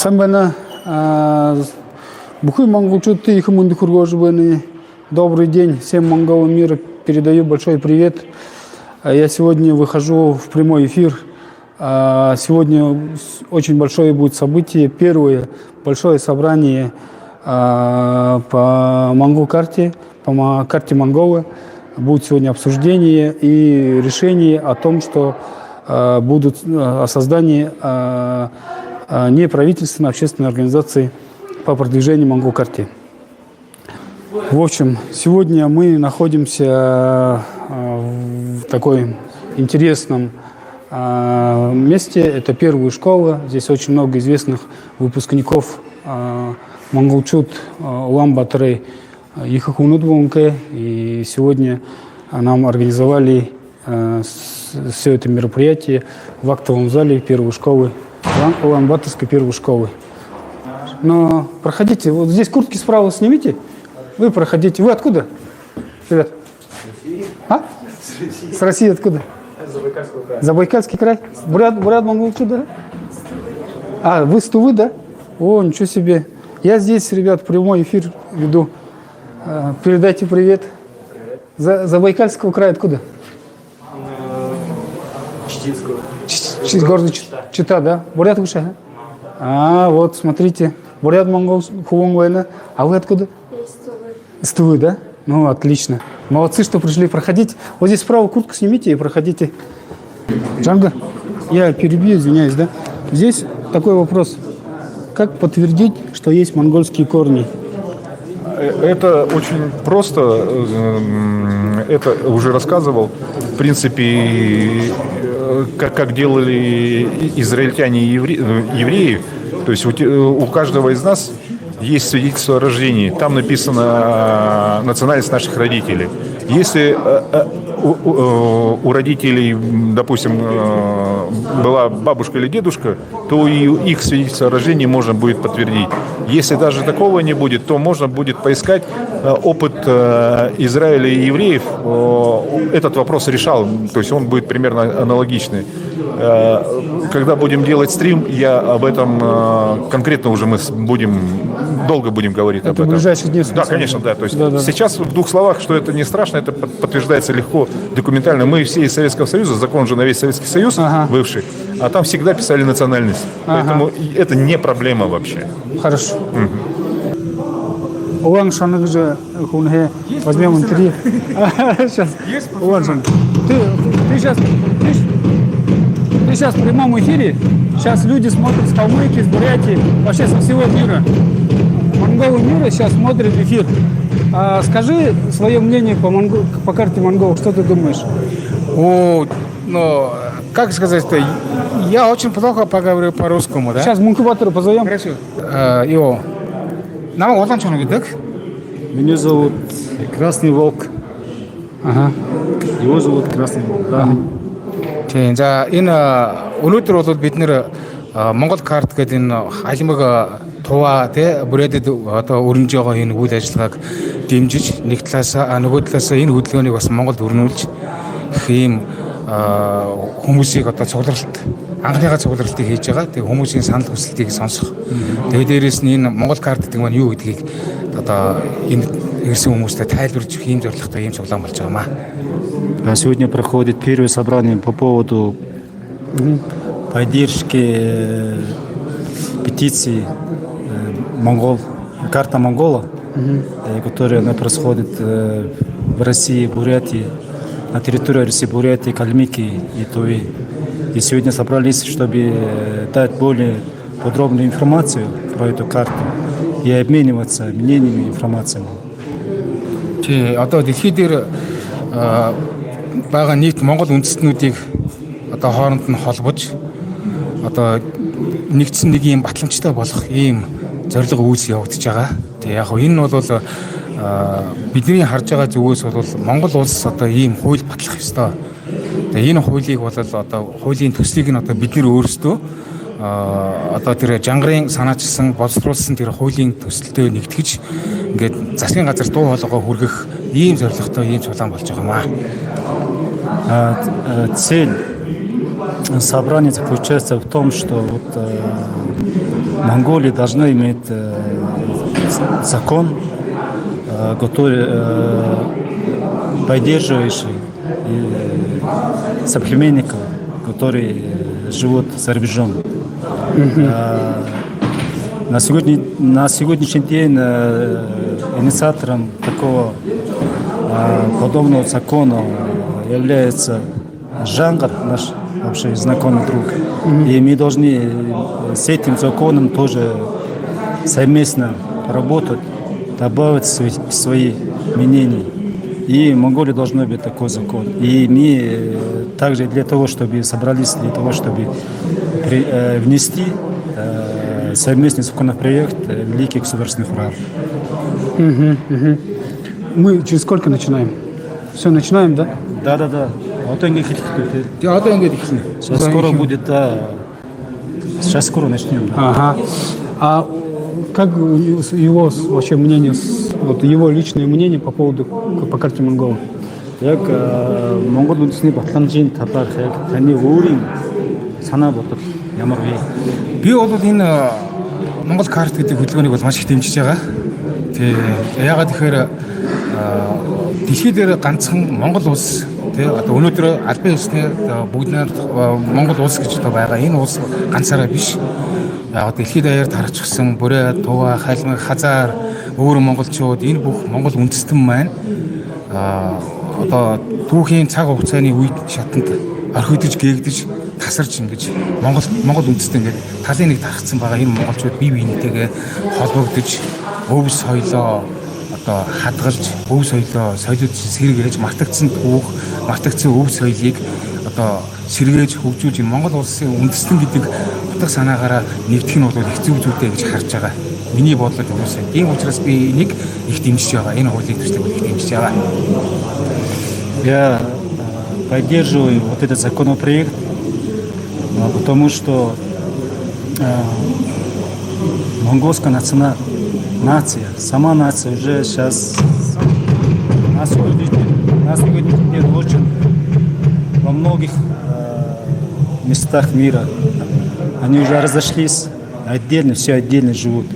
Самбана Бухой Монголчуты их мундухургожбаны. Добрый день всем монголам мира. Передаю большой привет. Я сегодня выхожу в прямой эфир. Сегодня очень большое будет событие. Первое большое собрание по монгол-карте, по карте Монголы. Будет сегодня обсуждение и решение о том, что будут о создании неправительственной общественной организации по продвижению монгол-карте. В общем, сегодня мы находимся в такой интересном месте. Это первая школа. Здесь очень много известных выпускников Монголчут, Улан-Баторы, Ихахунудвонке. И сегодня нам организовали все это мероприятие в актовом зале первой школы, Улан-Баторской первой школы. Но проходите, вот здесь куртки справа снимите. Вы проходите. Вы откуда, ребят? А? С России откуда? Забайкальский край. Забайкальский край? Бурят Монголчут, да? А, вы с Тувы, да? О, ничего себе. Я здесь, ребят, прямой эфир веду. Передайте привет. Забайкальского края откуда? Читинского. Город Чита, да? Бурят выше? А, вот, смотрите. Бурят Монгол Хуонгвайна. А вы откуда? Из Тувы, да? Ну, отлично. Молодцы, что пришли проходить. Вот здесь справа куртку снимите и проходите. Джанга, я перебью, извиняюсь, да? Здесь такой вопрос. Как подтвердить, что есть монгольские корни? Это очень просто. Это уже рассказывал. В принципе, как делали израильтяне и евреи. То есть у каждого из нас есть свидетельство о рождении. Там написано национальность наших родителей. Если у родителей, допустим, была бабушка или дедушка, то и их свидетельство о рождении можно будет подтвердить. Если даже такого не будет, то можно будет поискать опыт Израиля и евреев. Этот вопрос решал, то есть он будет примерно аналогичный. Когда будем делать стрим, я об этом конкретно уже мы долго будем говорить об этом. В ближайшие дни. Да, конечно, да. То есть да. Сейчас в двух словах, что это не страшно, это подтверждается легко документально. Мы все из Советского Союза, закон же на весь Советский Союз бывший, а там всегда писали национальность. Поэтому это не проблема вообще. Хорошо. Улан Шаныг же хунге возьмем интервью. Сейчас. Улан Шаныг. Ты сейчас в прямом эфире. Сейчас люди смотрят с Калмыкии, с Бурятии, вообще со всего мира. Монголы мира сейчас смотрят эфир. Скажи свое мнение по карте Монгол. Что ты думаешь? Как сказать-то? Я очень плохо поговорю по-русскому, да? Сейчас Мункибатора позовем. Хорошо. Его. Нам вот он что видок? Меня зовут Красный Волк. Ага. Его зовут Красный Волк. Да. За өнөөдөр бол бид нэр Монгол карт гэдэг энэ алимаг туваа те бүрээдэд одоо өрнөж байгаа энэ үйл ажиллагааг дэмжиж нэг талаасаа нөгөө талаасаа энэ хөдөлгөөнийг бас Монголд өрнүүлж ийм хүмүүсийг одоо цугларалт анхныхаа цугларалтыг хийж байгаа. Тэгээ хүмүүсийн санал хүсэлтийг сонсох. Тэгээ дээрэс нь энэ Монгол карт гэдэг маань юу гэдгийг одоо энэ ирсэн хүмүүстэй тайлбарж өгөх ийм зорилготой ийм цуглаан болж байгаамаа. Сегодня проходит первое собрание по поводу поддержки петиции карта Монгола, которая происходит в России, Бурятии, на территории России, Бурятии, Калмыкии и Тувы. И сегодня собрались, чтобы дать более подробную информацию про эту карту и обмениваться мнениями и информацией. Одоо дэлхий дээр байгаа нийт Монгол үндэстнүүдийг одоо хооронд нь холбож одоо нэгдсэн нэг юм батламжтай болох ийм зорилго үүс явагдаж байгаа. Тэгээ яг энэ нь бол бидний харж байгаа зүгээс бол Монгол улс одоо ийм хууль батлах ёстой. Тэгээ энэ хуулийг бол одоо хуулийн төслийг нь одоо бид нэр өөрсдөө одоо тэр жангарын санаачилсан боловсруулсан тэр хуулийн төсөлтөө нэгтгэж ингээд засгийн газар дуу хоолойгоо хүргэх ийм зорилготой ийм цулаан болж байгаамаа. Цель собрания заключается в том, что Монголия должна иметь закон, который поддерживающий соплеменников, которые живут за рубежом. На сегодняшний день инициатором такого подобного закона является Жангар, наш общий знакомый друг. И мы должны с этим законом тоже совместно работать, добавить свои мнения. И в Монголии должен быть такой закон. И мы также для того, чтобы собрались, для того, чтобы внести совместный законопроект великих государственных прав. Мы через сколько начинаем? Все, начинаем, да? Да. Сейчас скоро будет, сейчас скоро начнем. Да. Ага. А как его вообще мнение, вот его личное мнение по поводу по карте Монгола? Яг Монгол үндэсний батламжийн талаар яг таны өөрийн санаа бодол ямар вэ? Би бол энэ Монгол карт гэдэг хөдөлгөөнийг бол маш их дэмжиж байгаа. Тэгээ яагаад тэгэхээр дэлхий дээр ганцхан Монгол улс тий одоо өнөөдөр албан ёсны бүгд Монгол улс гэж байгаа. Энэ улс ганцаараа биш. Яг дэлхийд даяар тархчихсан Бурят, Тува, Халмаг, Хазар, өөр монголчууд энэ бүх Монгол үндэстэн маань одоо түүхийн цаг хугацааны үед шатанд орхидож гээгдэж тасарч ингэж Монгол үндэстэн ингээд талын нэг тархсан байгаа энэ монголчууд бие биентэйгээ холбогдож өв соёлоо одоо хадгалж өв соёлоо солиод сэргээж мартагдсан түүх мартагдсан өв соёлыг одоо сэргээж хөгжүүлж энэ Монгол улсын үндэстэн гэдэг утга санаагаараа нэгдэх нь бол хэцүү зүйтэй гэж харж байгаа. Миний бодлол юусэн. Тийм учраас би энийг их дэмжиж байгаа. Энэ хуулийг төслийг их дэмжиж байгаа. Я поддерживаю вот этот законопроект, потому что монгольская нация, сама нация уже сейчас на сегодняшний день очень во многих местах мира они уже разошлись, отдельно, все отдельно живут.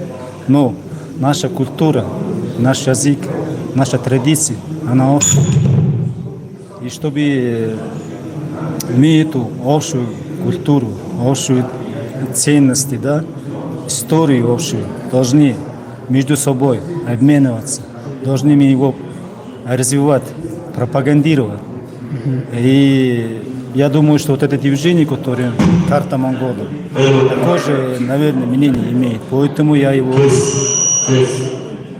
Но наша культура, наш язык, наша традиция, она общая. И чтобы мы эту общую культуру, общую ценности, да, историю общую должны между собой обмениваться, должны мы его развивать, пропагандировать. И я думаю, что вот это движение, которое карта Монгола, такое же, наверное, мнение имеет. Поэтому я его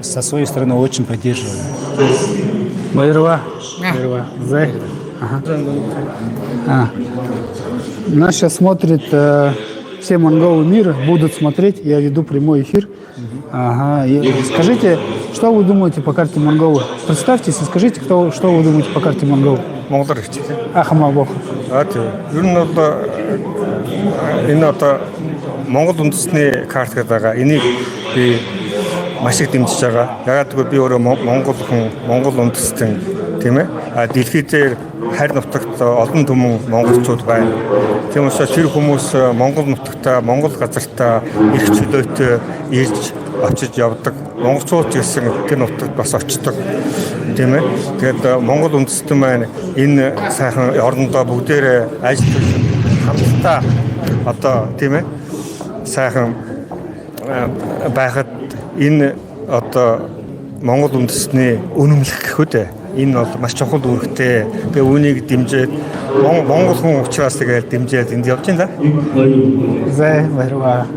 со своей стороны очень поддерживаю. Байырва. Зай. Ага. Нас сейчас смотрят все монголы мира, будут смотреть, я веду прямой эфир. Ага. И скажите, что вы думаете по карте Монгола? Представьтесь и скажите, что вы думаете по карте Монгола. Монгол ирж байна. Ахмабох. Тийм. Ер нь одоо энэ одоо Монгол үндэсний карт гэдэг байгаа. Энийг би маш их дэмжиж байгаа. Ягаад гэвэл би өөрөө Монгол хүн, Монгол үндэстэн тийм ээ. Дэлхийд дээр харь нутагт олон түмэн монголчууд байна. Тийм учраас тэр хүмүүс Монгол нутагтаа, Монгол газартаа их чөлөөтэй ирж очиж явдаг. Монголчууд гэсэн тэр нутагт бас очдог. Тийм ээ. Тэгээд Монгол үндэстэн маань энэ сайхан орнондоо бүгдээрээ ажиллаж хамтдаа одоо тийм ээ сайхан байхад энэ одоо Монгол үндэстний үнэмлэх гэх үү. Энэ бол маш чухал үүрэгтэй. Тэгээ үүнийг дэмжиж Монгол хүн учраас тэгээд дэмжиж энд явж байна да. Зай, Байырва.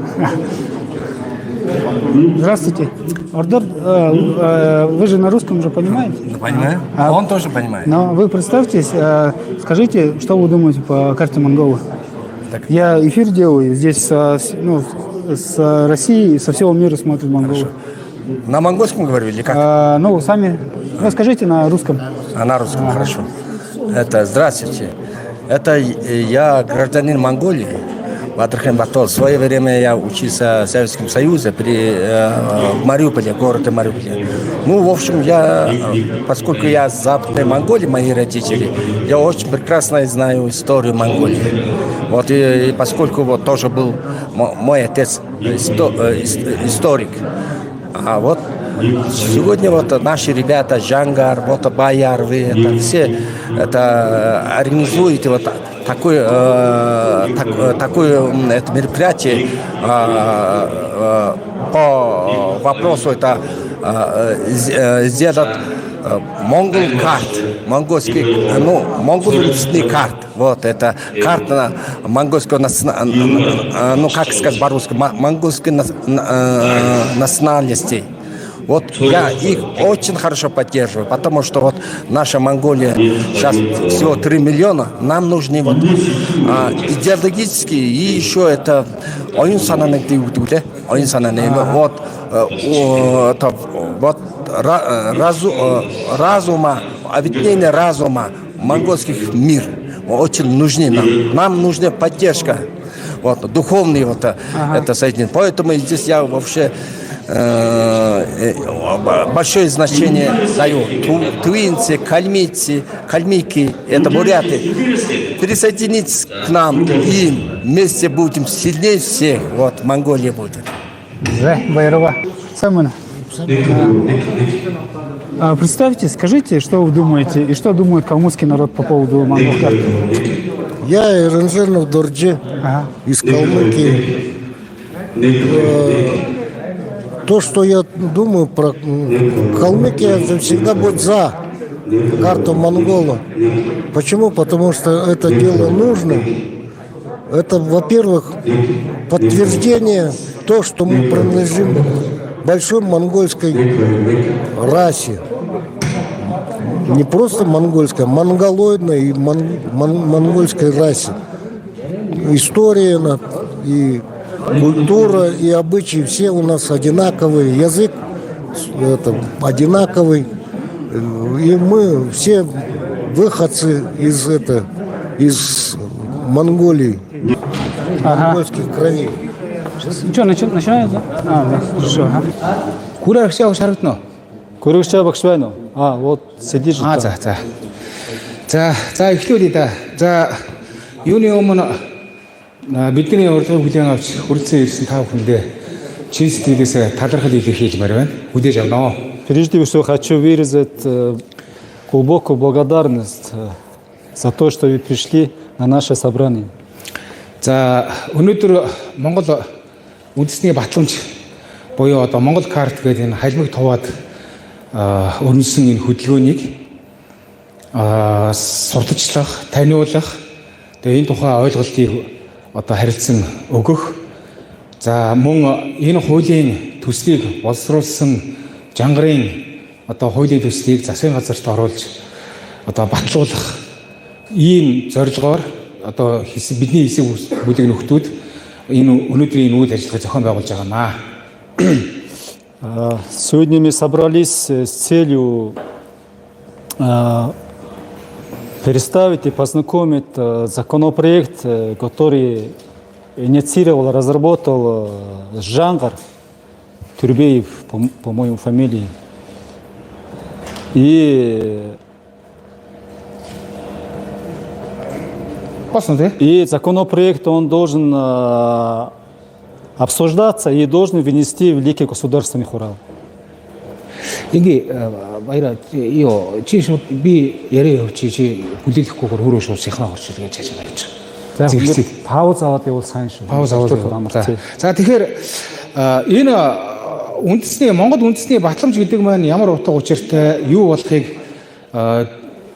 Здравствуйте. Ордер, вы же на русском уже понимаете? Понимаю. Он тоже понимает. Но вы представьтесь, скажите, что вы думаете по карте Монгола? Я эфир делаю здесь с России и со всего мира смотрят монголы. На монгольском говорю или как? Сами расскажите на русском. На русском, хорошо. Здравствуйте. Это я гражданин Монголии. Батырхан Батол. В свое время я учился в Советском Союзе в Мариуполе, городе Мариуполе. Ну, в общем, поскольку я с Западной Монголии, мои родители, я очень прекрасно знаю историю Монголии. Вот, и поскольку вот тоже был мой отец историк. А вот сегодня вот наши ребята, Жангар, вот Баяр, вы это все это организуете вот такое это мероприятие по вопросу это сделать монгол карт, монгольский карт. Вот это карта монгольского ну как сказать по-русски, монгольской национальности. Вот я их очень хорошо поддерживаю, потому что вот наша Монголия сейчас всего 3 миллиона, нам нужны вот идеологические и еще это разума, объединение разума монгольских мир очень нужны нам. Нам нужна поддержка, вот духовный вот это соединение. Поэтому здесь я вообще большое значение даю. Тувинцы, кальмики, это буряты. Присоединитесь к нам и вместе будем сильнее всех. Вот Монголия будет. Байрова. Самуна. Представьте, скажите, что вы думаете и что думает калмыцкий народ по поводу монгол карты? Я Иранженов Дорджи из Калмыкии. То, что я думаю про Калмыкия, всегда будет за карту монгола. Почему? Потому что это дело нужно. Это, во-первых, подтверждение то, что мы принадлежим большой монгольской расе. Не просто монгольской, а монголоидной и монгольской расе. История и культура и обычаи все у нас одинаковые, язык одинаковый, и мы все выходцы из Монголии, монгольских кровей. Что, начинает, да? Да, хорошо. Курах все шарутно. Көрөгча багшбайно. Вот сидишь там. За эхлүүлээ да. За юуны өмнө бидний урилгыг хүлээн авч хүрэлцэн ирсэн та бүхэндээ чин сэтгэлээсээ талархал илэрхийлмээр байна. Хүлээж авнаа. Прежде всего хочу выразить глубокую благодарность за то, что вы пришли на наше собрание. За өнөөдөр Монгол үндэсний батламж буюу одоо Монгол карт гэдэг энэ халимаг туваад өрнөсөн энэ хөдөлгөөнийг сурталчлах, таниулах, тэгээ энэ тухай ойлголтыг одоо харилцан өгөх. За мөн энэ хуулийн төслийг боловсруулсан жангарын одоо хуулийн төслийг засгийн газарт оруулж одоо батлуулах ийм зорилгоор одоо бидний хэсэг бүлэг нөхдүүд энэ өнөөдрийн үйл ажиллагааг зохион байгуулж байгаамаа. Сегодня мы собрались с целью представить и познакомить законопроект, который инициировал, разработал Жангар Турбеев, по-моему, фамилии. И законопроект, он должен обсуждаться и должен внести в Великий государственный хурал. Ингээ баяра ёо чи шууд би яриа чи хүлээлгөхгүйгээр өөрөө шууд сихнаа орч ирж чааш байна гэж. Пауз аваад явуул сайн шүү. Пауз аваад. За тэгэхээр энэ Монгол үндэсний батламж гэдэг маань ямар утга учиртай юу болохыг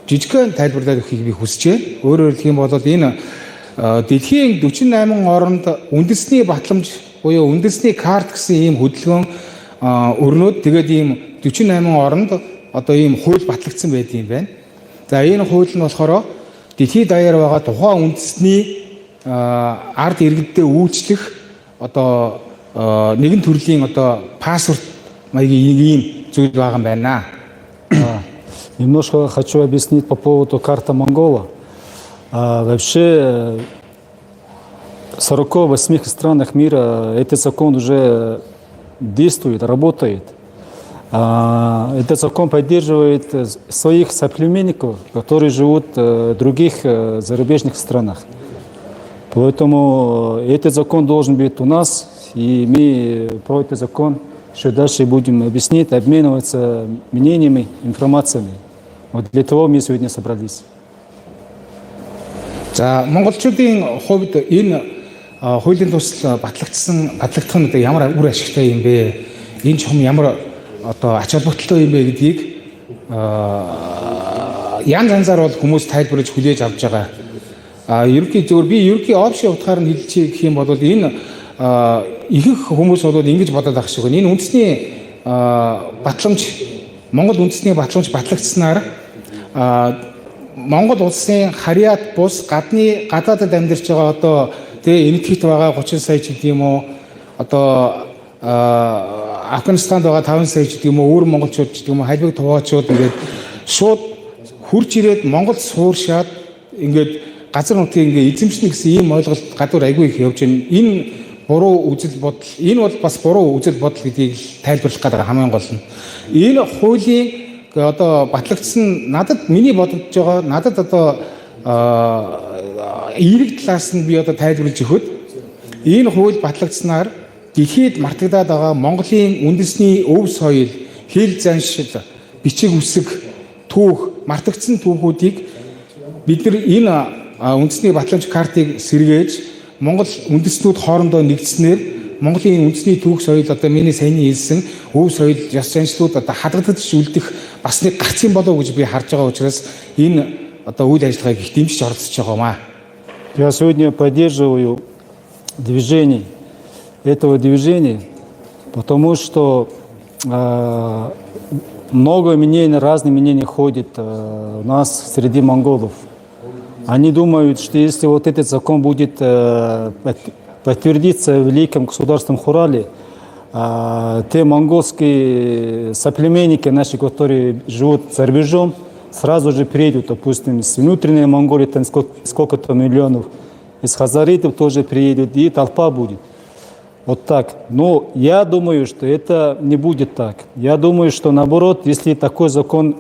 жижигхэн тайлбарлаад өгөхийг би хүсэж байна. Өөрөөр хэлэх юм бол энэ дэлхийн 48 оронд үндэсний батламж буюу үндэсний карт гэсэн ийм хөдөлгөөн өрнөд тэгээд ийм 48 оронд одоо ийм хууль батлагдсан байдаг юм байна. За энэ хууль нь болохоор дэлхийд даяар байгаа тухайн үндэсний ард иргэддээ үйлчлэх одоо нэгэн төрлийн одоо паспорт маягийн ийм зүйл байгаа юм байна. Немножко хочу объяснить по поводу карты Монгола. Вообще 48 странах мира этот закон уже действует, работает. Этот закон поддерживает своих соплеменников, которые живут в других зарубежных странах. Поэтому этот закон должен быть у нас, и мы про этот закон еще дальше будем объяснять, обмениваться мнениями, информациями. Вот для того мы сегодня собрались. За монголчуудын хувьд энэ хуулийн тусал батлагдах нь ямар үр ашигтай юм бэ? Энэ чухам ямар одоо ач холбогдолтой юм бэ гэдгийг янз янзаар бол хүмүүс тайлбарлаж хүлээж авч байгаа. Ерөнхий зөвөр би ерөнхий опшн утгаар нь хэлчихье гэх юм бол энэ ихэнх хүмүүс бол ингэж бодоод байх шиг байна. Энэ үндэсний батламж Монгол үндэсний батламж батлагдсанаар Монгол улсын харьяат бус гадаадд амьдарч байгаа одоо тэгээ энэтхэгт байгаа 30 сая ч гэдэг юм уу одоо Афганистанд байгаа 5 сая ч гэдэг юм уу өөр монголчууд ч гэдэг юм уу халбиг туваачууд ингээд шууд хурж ирээд Монгол сууршаад ингээд газар нутгийг ингээд эзэмшнэ гэсэн ийм ойлголт гадуур айгүй их явж байна. Энэ буруу үзэл бодол, энэ бол бас буруу үзэл бодол гэдгийг тайлбарлах гэдэг хамгийн гол нь. Энэ хуулийн одоо батлагдсан надад миний бодогдож байгаа надад одоо эерэг талаас нь би одоо тайлбарлаж өгөхөд энэ хууль батлагдсанаар дэлхийд мартагдаад байгаа Монголын үндэсний өв соёл, хэл заншил, бичиг үсэг, түүх, мартагдсан түүхүүдийг бид нар энэ үндэсний батламж картыг сэргээж Монгол үндэстнүүд хоорондоо нэгдснээр Монголын үндэсний түүх соёл одоо миний саяны хэлсэн өв соёл, ёс заншлууд одоо хадгалагдаж үлдэх бас нэг гарц юм болов уу гэж би харж байгаа учраас энэ одоо үйл ажиллагааг их дэмжиж оролцож байгаамаа. Я сегодня поддерживаю движение этого движения, потому что много мнений, разные мнения ходят у нас среди монголов. Они думают, что если вот этот закон будет подтвердиться в Великом государственном Хурале, те монгольские соплеменники наши, которые живут за рубежом, сразу же приедут, допустим, из внутренней Монголии, там сколько-то миллионов, из хазаритов тоже приедут, и толпа будет. Вот так. Но я думаю, что это не будет так. Я думаю, что наоборот, если такой закон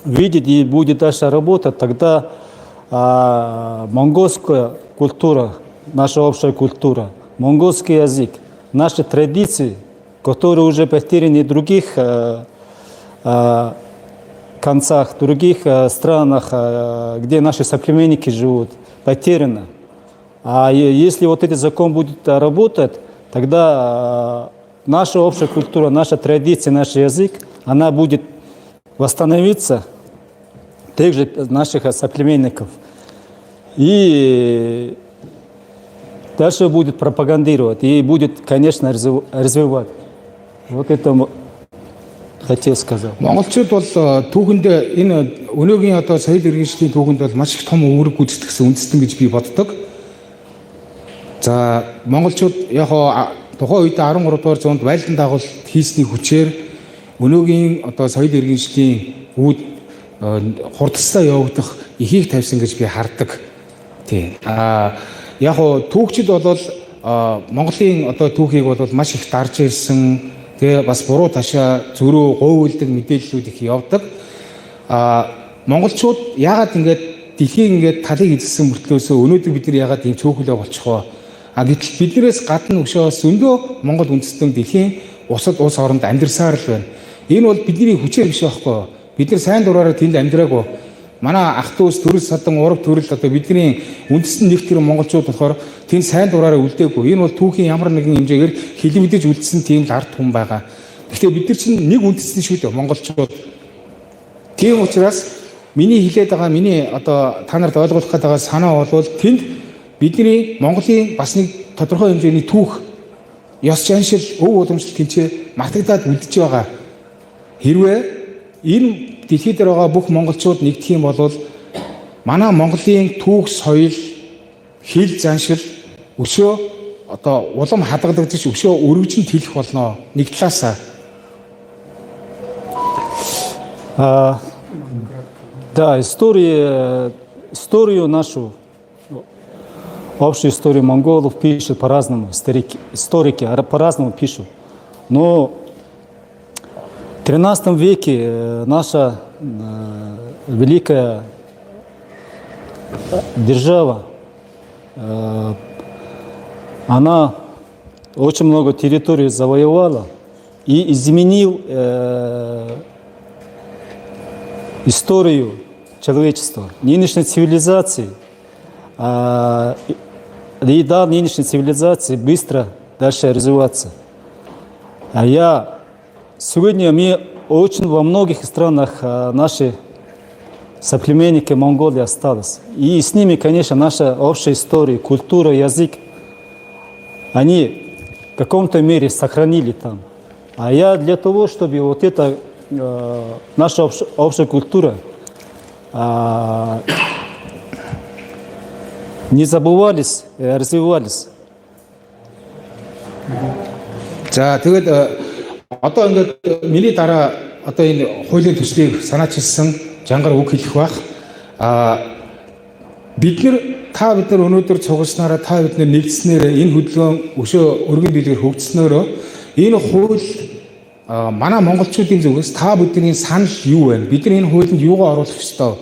выйдет и будет дальше работать, тогда монгольская культура, наша общая культура, монгольский язык, наши традиции, которые уже потеряны в других концах, в других странах, где наши соплеменники живут, потеряно. А если вот этот закон будет работать, тогда наша общая культура, наша традиция, наш язык, она будет восстановиться, тех же наших соплеменников. И дальше будет пропагандировать и будет, конечно, развивать. Вот это хотел сказать. Монголчууд бол түүхэнд энэ өнөөгийн одоо соёл иргэншлийн түүхэнд бол маш их том үүрэг гүйцэтгэсэн үндэстэн гэж би боддог. За монголчууд яг тухайн үед 13 дугаар зуунд байлдан дагуулт хийсний хүчээр өнөөгийн одоо соёл иргэншлийн үүд хурдстай явагдах ихийг тавьсан гэж би хардаг. Тийм. Яг түүхчид бол Монголын одоо түүхийг бол маш их дарж ирсэн. Тэгээ бас буруу ташаа зөрөө говьлдэг мэдээллүүд их явдаг. Монголчууд яагаад ингэж дэлхийн ингэж талыг эзэлсэн мөртлөөсөө өнөөдөр бид нар яагаад ийм цөөхөлөө болчих вэ? Гэтэл биднээс гадна өшөөс зөндөө Монгол үндэстэн дэлхийн улс оронд амьдарсаар л байна. Энэ бол бидний хүчээр биш байхгүй. Бид нар сайн дураараа тэнд амьдраагүй. Манай ах дүүс төрөл садан урав төрөл одоо бидний үндэстэн нэг тэр монголчууд болохоор тэнд сайн дураараа үлдээгүй. Энэ бол түүхийн ямар нэгэн хэмжээгээр хилэгдэж үлдсэн тийм л ард түмэн байгаа. Гэхдээ бид нар чинь нэг үндэстэн шүү дээ монголчууд. Тийм учраас миний хэлээд байгаа миний одоо та нарт ойлгуулах гээд байгаа санаа бол тэнд бидний Монголын бас нэг тодорхой хэмжээний түүх, ёс заншил, өв уламжлал тэнцээ мартагдаад үлдэж байгаа. Хэрвээ энэ дэлхийд дээр байгаа бүх монголчууд нэгдэх юм бол манай Монголын түүх, соёл, хэл заншил өшөө одоо улам хадгалагдаж өшөө өргөжин тэлэх болно. Нэг талаасаа. Да, историю нашу общую историю монголов пишут по-разному, историки по-разному пишут. Но в 13 веке наша великая держава, она очень много территорий завоевала и изменил историю человечества, нынешней цивилизации. И дал нынешней цивилизации быстро дальше развиваться. Сегодня мы очень во многих странах наши соплеменники Монголии остались. И с ними, конечно, наша общая история, культура, язык, они в каком-то мере сохранили там. А я для того, чтобы вот эта наша общая культура не забывались, развивались. За тэгээд одоо ингээд миний дараа одоо энэ хуулийн төслийг санаачилсан жангар үг хэлэх бах. Бид нар өнөөдөр цугласнараа бид нар нэгдснээр энэ хөдөлгөөн өшөө өргөн дэлгэр хөгжснөөрөө энэ хууль манай монголчуудын зүгээс бидний санал юу вэ? Бид нар энэ хуулинд юугаа оруулах ёстой?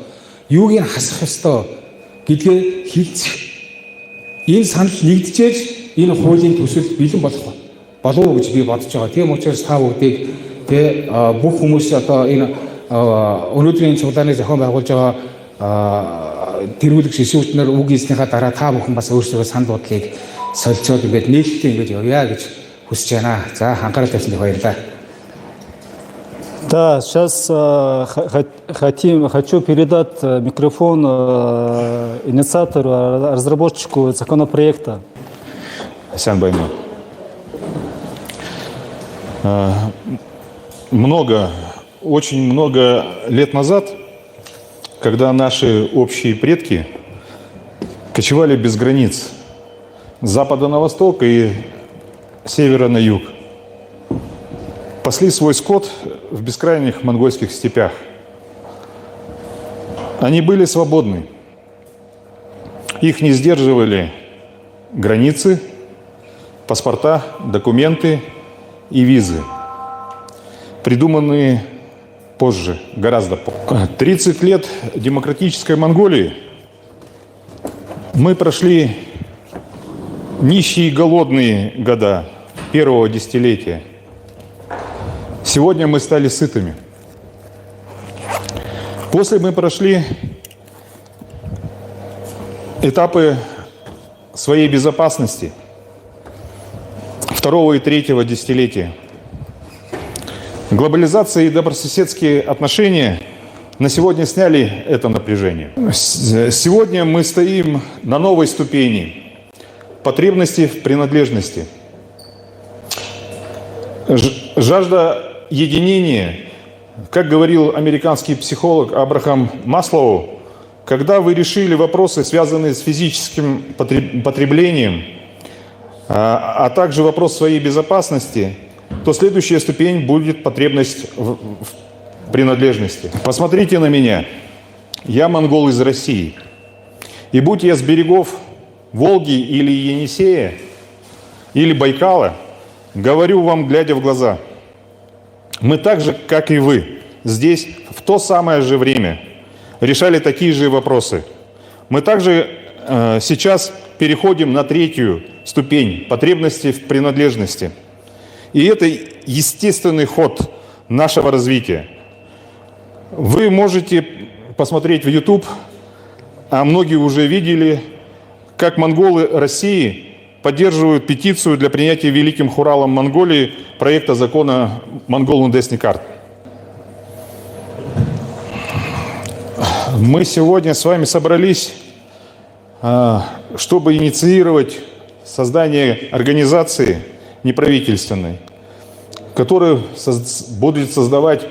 Юуг нь хасах ёстой гэдгээ хэлцэх. Энэ санал нэгдэжээж энэ хуулийн төсөл бэлэн болов уу гэж би бодож байгаа. Тийм учраас та бүгдийг бүх хүмүүс одоо энэ өнөөдрийн цуглааны зохион байгуулж байгаа тэргүүлэг шишүүтнэр үг хийснийхаа дараа та бүхэн бас өөрсдөө санал бодлыг солилцоод ингээд нээлттэй ингээд явъя гэж хүсэж байна. За анхаарал тавьсанд баярлалаа. Да, сейчас хочу передать микрофон инициатору, разработчику законопроекта. Асан Байман. Очень много лет назад, когда наши общие предки кочевали без границ с запада на восток и с севера на юг, пасли свой скот в бескрайних монгольских степях. Они были свободны. Их не сдерживали границы, паспорта, документы и визы, придуманные позже, гораздо позже. 30 лет демократической Монголии мы прошли нищие и голодные года первого десятилетия. Сегодня мы стали сытыми. После мы прошли этапы своей безопасности второго и третьего десятилетия. Глобализация и добрососедские отношения на сегодня сняли это напряжение. Сегодня мы стоим на новой ступени потребности в принадлежности. Жажда единения, как говорил американский психолог Абрахам Маслоу, когда вы решили вопросы, связанные с физическим потреблением, а также вопрос своей безопасности, то следующая ступень будет потребность в принадлежности. Посмотрите на меня. Я монгол из России. И будь я с берегов Волги или Енисея, или Байкала, говорю вам, глядя в глаза, мы так же, как и вы, здесь в то самое же время решали такие же вопросы. Мы также сейчас переходим на третью ступень потребности в принадлежности. И это естественный ход нашего развития. Вы можете посмотреть в YouTube, а многие уже видели, как монголы России поддерживают петицию для принятия Великим Хуралом Монголии проекта закона «Монгол-Ундесни карт». Мы сегодня с вами собрались, чтобы инициировать создание организации неправительственной, которую будет создавать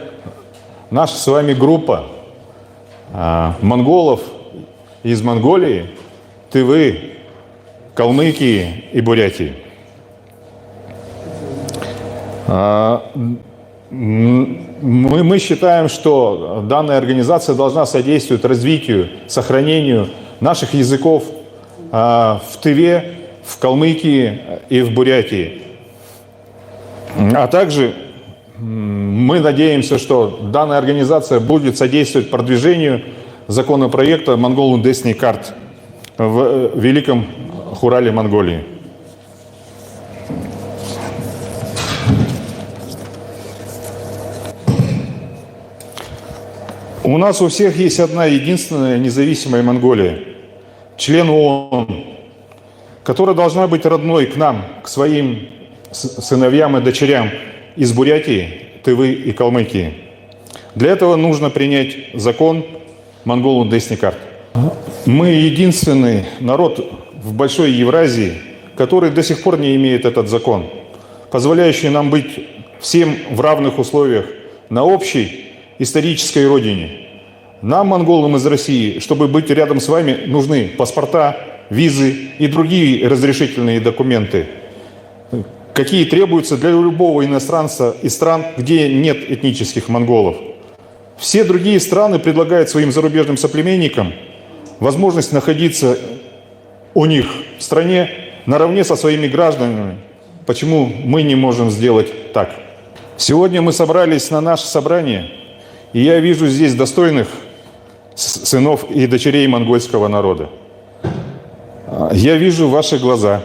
наша с вами группа монголов из Монголии, Тывы, Калмыкии и Бурятии. Мы считаем, что данная организация должна содействовать развитию, сохранению наших языков, в Тыве, в Калмыкии и в Бурятии. А также мы надеемся, что данная организация будет содействовать продвижению законопроекта Mongolian Destiny Card в Великом Хурале Монголии. У нас у всех есть одна единственная независимая Монголия, член ООН, которая должна быть родной к нам, к своим сыновьям и дочерям из Бурятии, Тывы и Калмыкии. Для этого нужно принять закон Mongolian Destiny Card. Мы единственный народ в Большой Евразии, который до сих пор не имеет этот закон, позволяющий нам быть всем в равных условиях на общей исторической родине. Нам, монголам из России, чтобы быть рядом с вами, нужны паспорта, визы и другие разрешительные документы, какие требуются для любого иностранца из стран, где нет этнических монголов. Все другие страны предлагают своим зарубежным соплеменникам возможность находиться у них в стране наравне со своими гражданами. Почему мы не можем сделать так? Сегодня мы собрались на наше собрание, и я вижу здесь достойных сынов и дочерей монгольского народа. Я вижу ваши глаза.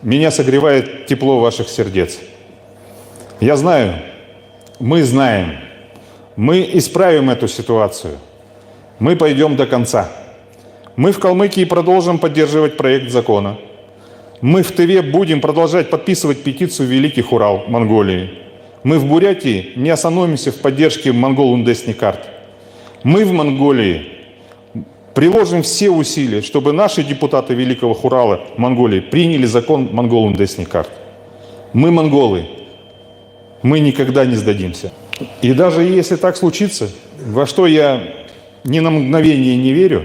Меня согревает тепло ваших сердец. Я знаю, мы знаем, мы исправим эту ситуацию. Мы пойдем до конца. Мы в Калмыкии продолжим поддерживать проект закона. Мы в Тыве будем продолжать подписывать петицию «Великий Урал» Монголии. Мы в Бурятии не остановимся в поддержке Mongolian Destiny Card. Мы в Монголии приложим все усилия, чтобы наши депутаты Великого Урала Монголии приняли закон Mongolian Destiny Card. Мы монголы. Мы никогда не сдадимся. И даже если так случится, во что я ни на мгновение не верю,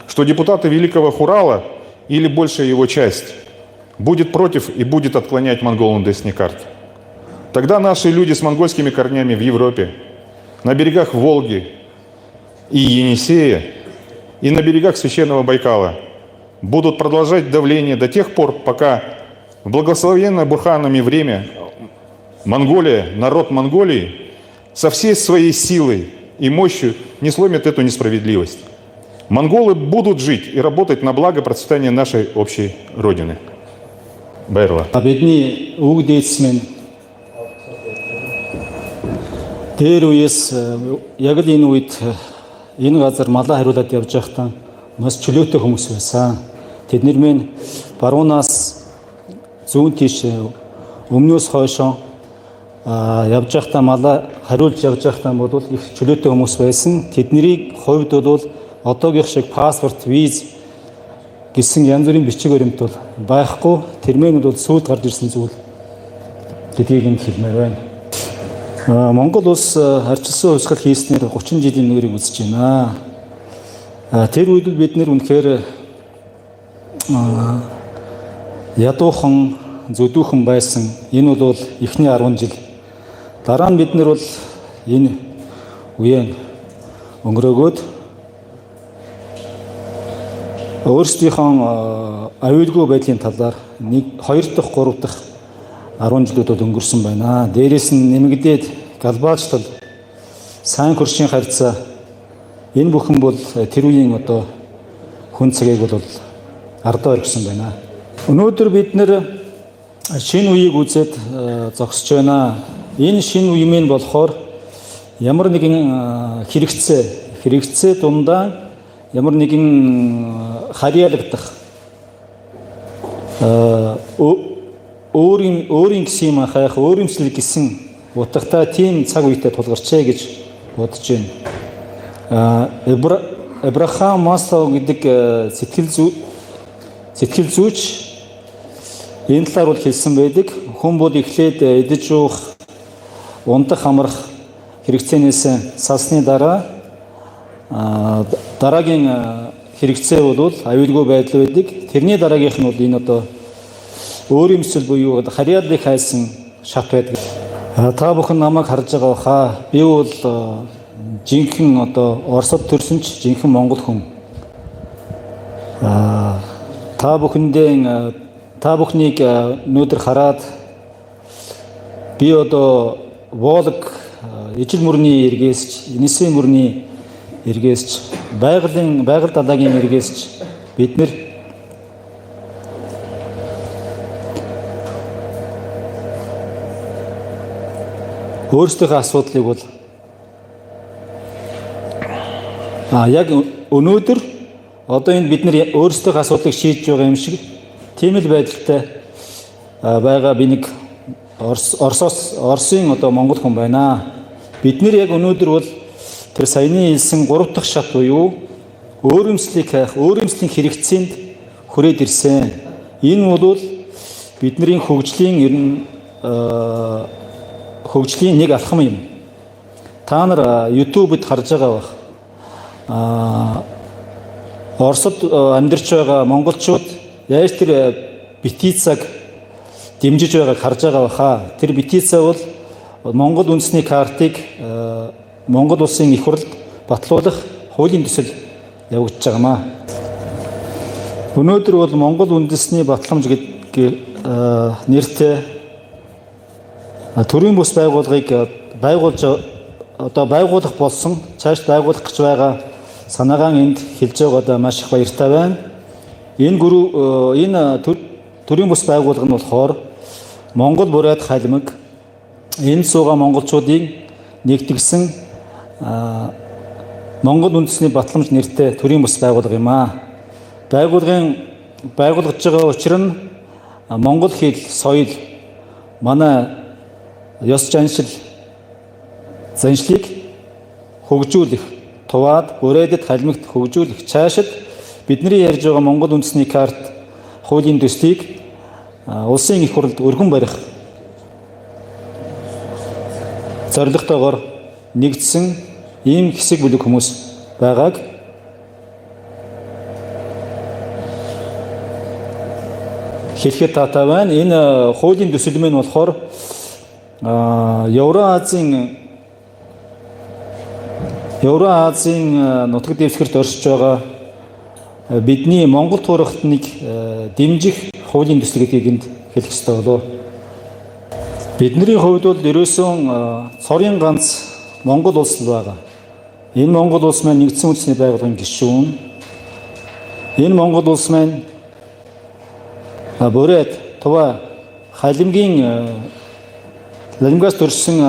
что депутаты Великого Урала или большая его часть будет против и будет отклонять Mongolian Destiny Card. Тогда наши люди с монгольскими корнями в Европе, на берегах Волги и Енисея, и на берегах Священного Байкала будут продолжать давление до тех пор, пока в благословенное Бурханами время Монголия, народ Монголии со всей своей силой и мощью не сломит эту несправедливость. Монголы будут жить и работать на благо процветания нашей общей Родины. Байрла. Бидний үг дээдс минь дээр үеэс яг л энэ үед энэ газар малаа хариулаад явж байхдаа маш чөлөөтэй хүмүүс байсан. Тэднэр минь баруунаас зүүн тийш өмнөөс хойшоо явж байхдаа малаа хариулж явж байхдаа бол их чөлөөтэй хүмүүс байсан. Тэдний хувьд бол одоогийн шиг паспорт, виз гэсэн янз бүрийн бичиг баримт бол байхгүй. Тэрмэн бол сүйд гарч ирсэн зүйл гэдгийг нь хэлмээр байна. Монгол улс арчилсан хувьсгал хийснээр 30 жилийн нүүрийг үзэж байна. Тэр үед бид нэр үнэхээр ядуухан, зөдүүхэн байсан. Энэ бол эхний 10 жил. Дараа нь бид нэр бол энэ үеийн өнгөрөөгөөд өөрсдийнхөө аюулгүй байдлын талаар 1, 2 дахь, 3 дахь 10 жилүүд өнгөрсөн байна. Дээрээс нь нэмэгдээд глобалчлал, сайн хөршийн харьцаа энэ бүхэн бол тэр үеийн одоо хүн цагийг бол ардаа орхисон байна. Өнөөдөр бид нэр шинэ үеийг үзээд зогсож байна. Энэ шинэ үе минь болохоор ямар нэгэн хэрэгцээ дундаа ямар нэгэн харьяалагдах өөрийн гэсэн юм хайх, өөрөмслөл гэсэн утгатай тийм цаг үедээ тулгарчээ гэж бодож байна. Абрахам Маслоу гэдэг сэтгэл зүйч энэ талаар бол хэлсэн байдаг. Хүн бол эхлээд идэж уух, ундах амрах хэрэгцээнээс салсны дараа дараагийн хэрэгцээ бол аюулгүй байдал байдаг. Тэрний дараагийнх нь бол энэ одоо өөрөмсөл буюу харьяаллыг хайсан шат байдаг. Та бүхэн намайг харж байгаа хаа. Би бол жинхэнэ одоо Оросд төрсөн ч жинхэнэ монгол хүн. Та бүхнийг өнөөдөр хараад би одоо Волг ижил мөрний эргээсч, Енисей мөрний эргээсч, байгаль далайгийн эргээсч бид нэр өөрсдийнхөө асуудлыг бол яг өнөөдөр одоо энэ бид нар өөрсдийнхөө асуудлыг шийдэж байгаа юм шиг тийм л байдалтай байгаа би нэг Оросын одоо Монгол хүн байна. Бид нэр яг өнөөдөр бол тэр саяны хэлсэн 3 дахь шат буюу өөрөмслийг хэрэгцээнд хүрээд ирсэн. Энэ бол бидний хөгжлийн нэг алхам юм. Та нар YouTube-д харж байгаа бах. Оросд амьдарч байгаа монголчууд яаж тэр петицаг дэмжиж байгааг харж байгаа баха. Тэр петица бол Монгол үндэсний картыг Монгол улсын их хурлд батлуулах хуулийн төсөл явагдаж байгаамаа. Өнөөдөр бол Монгол үндэсний батламж гэдэг нэртэй төрийн бус байгууллагыг байгуулах болсон, цааш байгуулах гэж байгаа санаагаа энд хэлж байгаадаа маш их баяртай байна. Энэ төрийн бус байгууллага нь болохоор Монгол Бурят Халимаг энд суугаа монголчуудын нэгтгэсэн Монгол үндэсний батламж нэртэй төрийн бус байгууллага юм аа. Байгуулгаж байгаа учир нь монгол хэл, соёл, манай ёс заншлыг хөгжүүлэх, туваад Буряд Халимагт хөгжүүлэх, цаашид бидний ярьж байгаа Монгол үндэсний карт хуулийн төслийг улсын их хурлд өргөн барих зорилготойгоор нэгдсэн ийм хэсэг бүлэг хүмүүс байгааг хэлэхэд таатай байна. Энэ хуулийн төсөл мэн болохоор Евразийн нутаг дэвсгэрт оршиж байгаа бидний Монгол туурхтныг дэмжих хуулийн төсөл гэдгийг энд хэлэх ёстой болов. Бидний хувьд бол ерөөсөн цорын ганц Монгол улс л байгаа. Энэ Монгол улс маань нэгдсэн үндэсний байгууллагын гишүүн. Энэ Монгол улс маань Бурят, Тува, Халимгаас төрсэн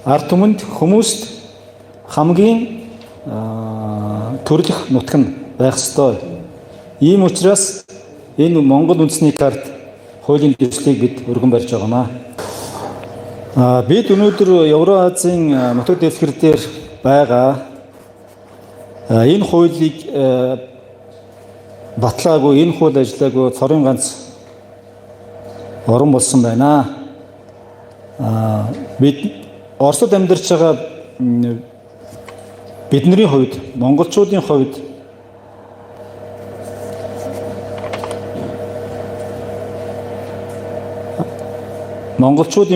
ард түмэнд хүмүүст хамгийн төрлөх нутаг нь байх ёстой. Ийм учраас энэ Монгол үндэсний карт хуулийн төслийг бид өргөн барьж байгаамаа. Бид өнөөдөр Евразийн нутаг дэвсгэр дээр байгаа энэ хуулийг батлаагүй, энэ хууль ажиллаагүй цорын ганц орон болсон байна. Бид Оросд амьдарч байгаа бидний хувьд, монголчуудын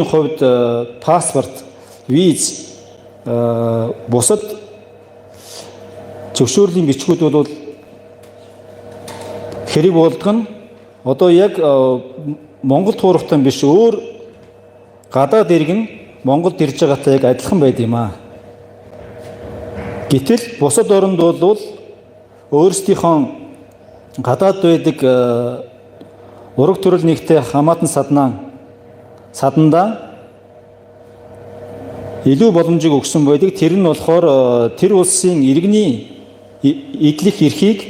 хувьд паспорт, виз, бусад зөвшөөрлийн бичгүүд бол хэрэг болдог нь одоо яг Монгол туурхтан биш өөр гадаад иргэн Монголд ирж байгаатай яг адилхан байд юм аа. Гэтэл бусад оронд бол өөрсдийнхөө гадаад байдаг ураг төрөл нэгтэй хамаатан садандаа илүү боломжийг өгсөн байдаг. Тэр нь болохоор тэр улсын иргэний эдлэх эрхийг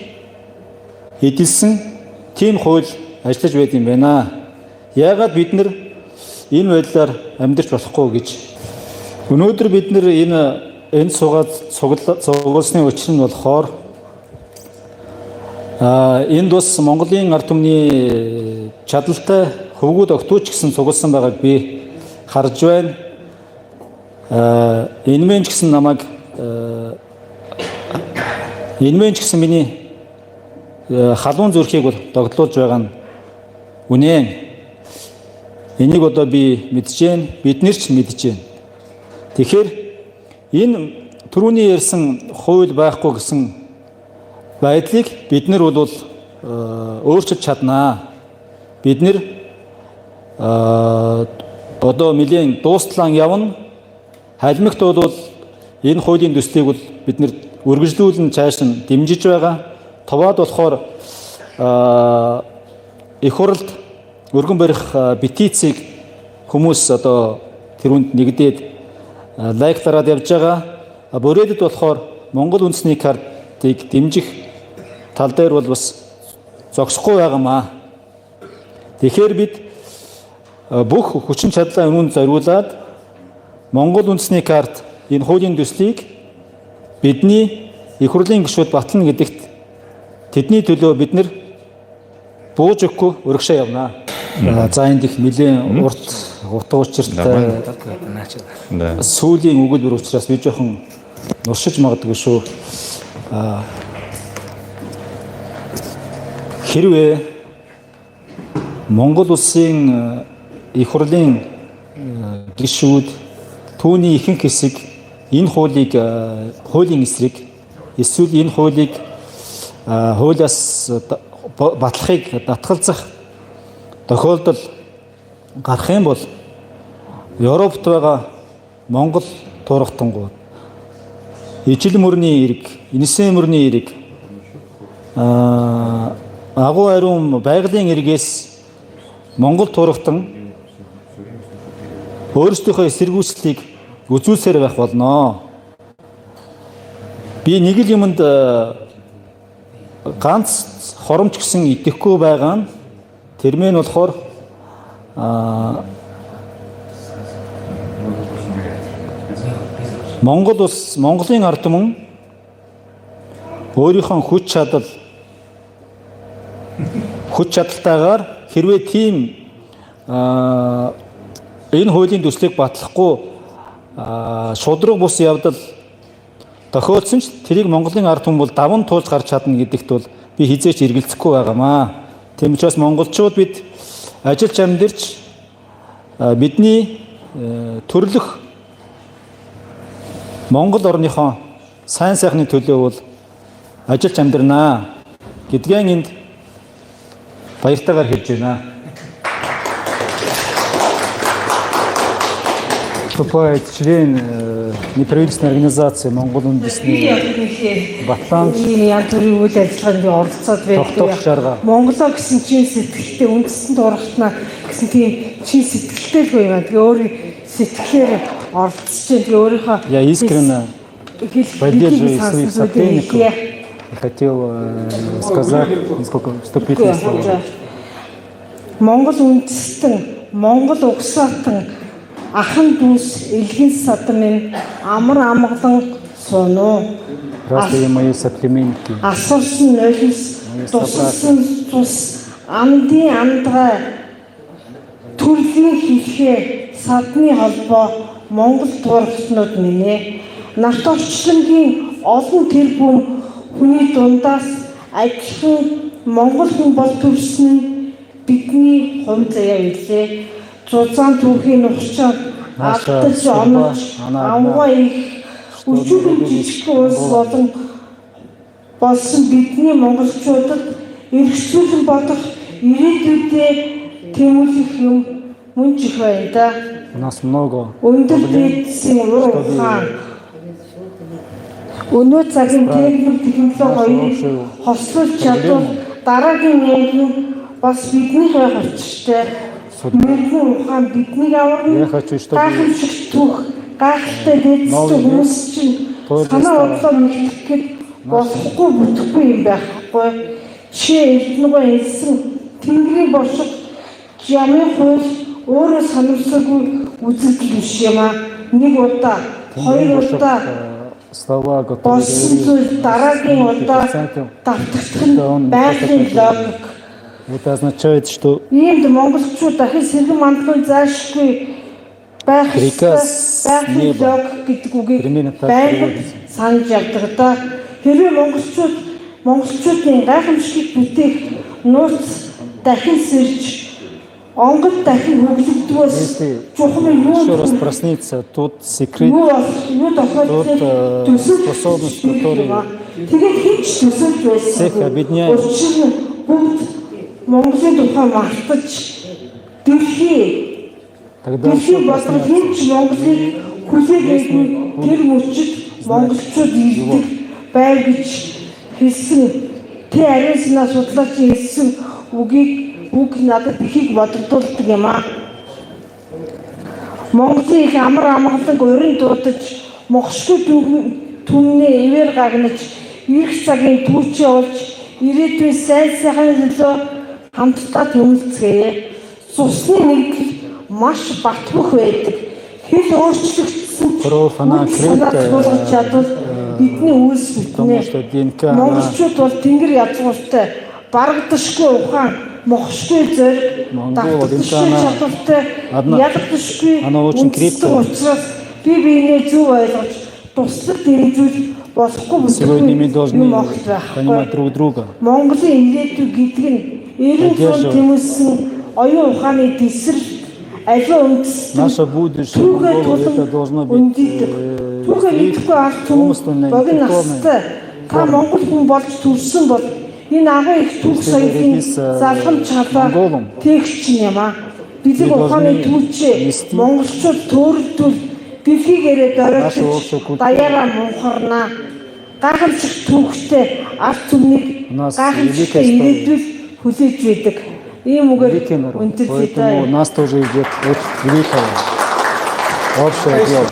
эдэлсэн тийм хууль ажиллаж байд юм байна. Яагаад бид нар энэ байдлаар амьдарч болохгүй гэж. Өнөөдөр бид нар энэ суугаад цуглуулсны учир нь болохоор энд бас Монголын ард түмний чадaltaй хөвгүүд огтуч гэсэн цугласан байгааг би харж байна. Энэ мэн ч гэсэн миний халуун зүрхийг бол догтлуулж байгаа нь үнэн. Энийг одоо би мэдж байна, бид нар ч мэдж байна. Тэгэхээр Энэ түрүүний ярьсан хууль байхгүй гэсэн байдлыг бид нар бол өөрчилж чаднаа. Бид нар одоо нэлийн дуустлан явна. Халимагт бол энэ хуулийн төслийг бол бид нар үргэлжлүүлэн цааш нь дэмжиж байгаа. Товаад болохоор их хурлд өргөн барих петицийг хүмүүс одоо тэрүүнд нэгдээд лайклараад явж байгаа. Бүрээдэд болохоор Монгол үндэсний картыг дэмжих тал дээр бол бас зогсохгүй байгаамаа. Тэгэхээр бид бүх хүчин чадлаа өнөөнд зориулаад Монгол үндэсний карт энэ хуулийн төслийг бидний их хурлын гишүүд батлана гэдэгт тэдний төлөө бид нар бууж өгөхгүй өргөшөө явнаа. За энд их нэлээд утга учиртай сүүлийн үгэл бүр учраас би жоохон нуршиж магадгүй шүү. Хэрвээ Монгол улсын их хурлын гишүүд түүний ихэнх хэсэг энэ хуулийн эсрэг эсвэл энэ хуулийг хуулиас батлахыг татгалзах тохиолдол гарах юм бол Европт байгаа Монгол тургатангууд ижил мөрний эрг, энэсэн мөрний эрг агуу ариун байгалийн эргээс Монгол тургатан өөрсдийнхөө эсэргүүцлийг үзүүлсээр байх болно. Би нэг л юмд ганц хоромч гэсэн идэхгүй байгаа нь тэрмээ нь болохоор Монгол улс, Монголын ард түмэн өөрийнхөө хүч чадалтайгаар хэрвээ тийм энэ хуулийн төслийг батлахгүй шудраг бус явдал тохиолдсон ч тэрийг Монголын ард түмэн бол даван туулж гарч чадна гэдэгт бол би хизээч эргэлзэхгүй байгаамаа. Тийм учраас монголчууд бид ажиллаж амьдарч бидний төрлөх Монгол орныхоо сайн сайхны төлөө бол ажиллаж амьдрнаа гэдгийг энд баяртайгаар хэлж байна. Выступает член неправительственной организации Монгол үндэсний Батлан. Янз бүрийн үйл ажиллагаанд оролцоод байдаг. Монголоо гэсэн чин сэтгэлтэй үндэстэнд орохтнаа гэсэн тийм чин сэтгэлтэй л байна. Тэгээ өөрийн сэтгэлээр оролцож байгаа өөрийнхөө Я искренне поддерживаю своих сотрудников. Я хотел сказать несколько вступительных слов. Монгол үндэстэн, Монгол угсаатан ахан дүүс элгэн садмын амар амгалан соно. Здравствуйте, мои соплеменники. Асуусан нулимс, туссан тус, амдын амдгаа төрлийн хэлхээ садны холбоо Монгол тургалтнууд минь ээ. Нарт орчлонгийн олон тэрбум хүний дундаас адилхан Монгол хүн бол төрсөн бидний хувь заяа билээ. Зузаан түүхийн нухчаад алдаж онож амгаа их өчүүхэн жижиг улс болон болсон бидний монголчуудад эргэжүүлэн бодох ирээдүйдээ тэмүүлэх юм мөн ч их байна да. У нас много. Өндөр дэдсийн уран ухаан өнөө цагийн техник технологи хослуулж чадвал дараагийн нийгэм бас бидний байх учиртай. Мэрэгэн ухаан бидний аварна. Гайхамшигт түүх гайхалтай дэдстэй хүмүүс чинь санаа бодлоо мэдрэхэд болохгүй бүтэхгүй юм байхгүй. Чи эрдэнэгүй хэлсэн тэнгэрийн бошиг ямын хууль өөрөө санамсаргүй үзэгдэл биш юм аа. Нэг удаа, хоёр удаа болсон зүйл дараагийн удаа давтагдах нь байгалийн логик. Это означает, что Иймд монголчууд дахин сэргэн мандалгүй заашгүй байх байгалийн логик гэдэг үгийг байнга санаж явдаг да. Хэрвээ монголчуудын гайхамшигт бүтээх нууц дахин сэрж онгод дахин хөгжигдвээс чухал Еще раз юу проснится тот секрет, юу тохиолдол способность, который тэгээд хинч төсөлж байсан. всех объединяет. Бүгд Монголын тухай мартаж дэлхий Тогда все дэлхий болон проснется. хинч Монголыг хүлээгээгүй тэр мөчид монголчууд ирдэг байв гэж хэлсэн. Тэ ариуснаас судлаач хэлсэн үг надад ихийг бодогдуулдаг юм аа. Монголын их амар амгалан урин дуудаж мохшгүй түмнээ ивэр гагнаж ирэх цагийн түүчээ олж ирээдүйн сайн сайхан төлөө хамтдаа тэмүүлцгээе. Цусны нэгдэл маш батбөх байдаг. Хэл өөрчлөгдсөн чадвал бидний үйлс бүтнэ. Монголчууд бол тэнгэр язгууртай барагдашгүй ухаан мохшгүй зориг дагташгүй чадвартай ядагдашгүй үндэстэн учраас бие биенээ зөв ойлгож туслах дэмжүүл болохгүй Сегодня мы должны понимать друг друга. Монголын ирээдүй гэдэг нь 90 тэмүүлсэн оюун ухааны тесрэл аливаа үндэстэн Наше будущее Монголии это должно быть умственное, интеллектуальное. Та Монгол хүн болж төрсөн бол энэ агуу их түүх соёлын залхам чадвар тэгч юм аа. Бидний ухааны түүчээ монголчууд төрөлдөл дэлхийгээрээ дөрөвч даяараа мунхарнаа. Гайхамшиг түүхтэй арт түмнийг гайхамшигтай ирээдүйд хүлээж байдаг. Ийм үгээр үндэслэдэг. Поэтому у нас тоже идет очень великое общее дело.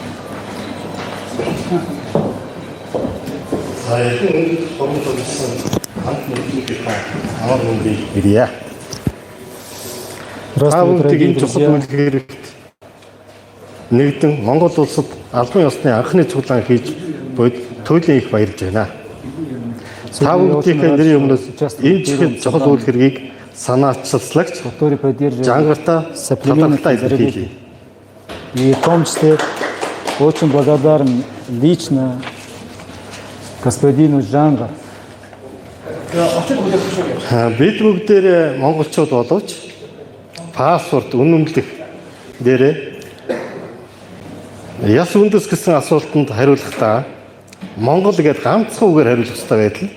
Здравствуйте, дорогие друзья. Нэгдэн Монгол улсад албан ёсны анхны цуглаан хийж буйд туйлын их баярлж байна. Та бүхнийхээ нэрийн өмнөөс энэ чихэд чухал үйл хэргийг санаачилслагч Жангарта талархтаа илэрхийлье. И в том числе очень благодарен лично господину Жангар. Бид бүгдээр монголчууд боловч паспорт үнэмлэх дээрээ яс үндэс гэсэн асуултанд хариулахдаа Монгол гэдэг ганцхан үгээр хариулах хэрэгтэй байтал.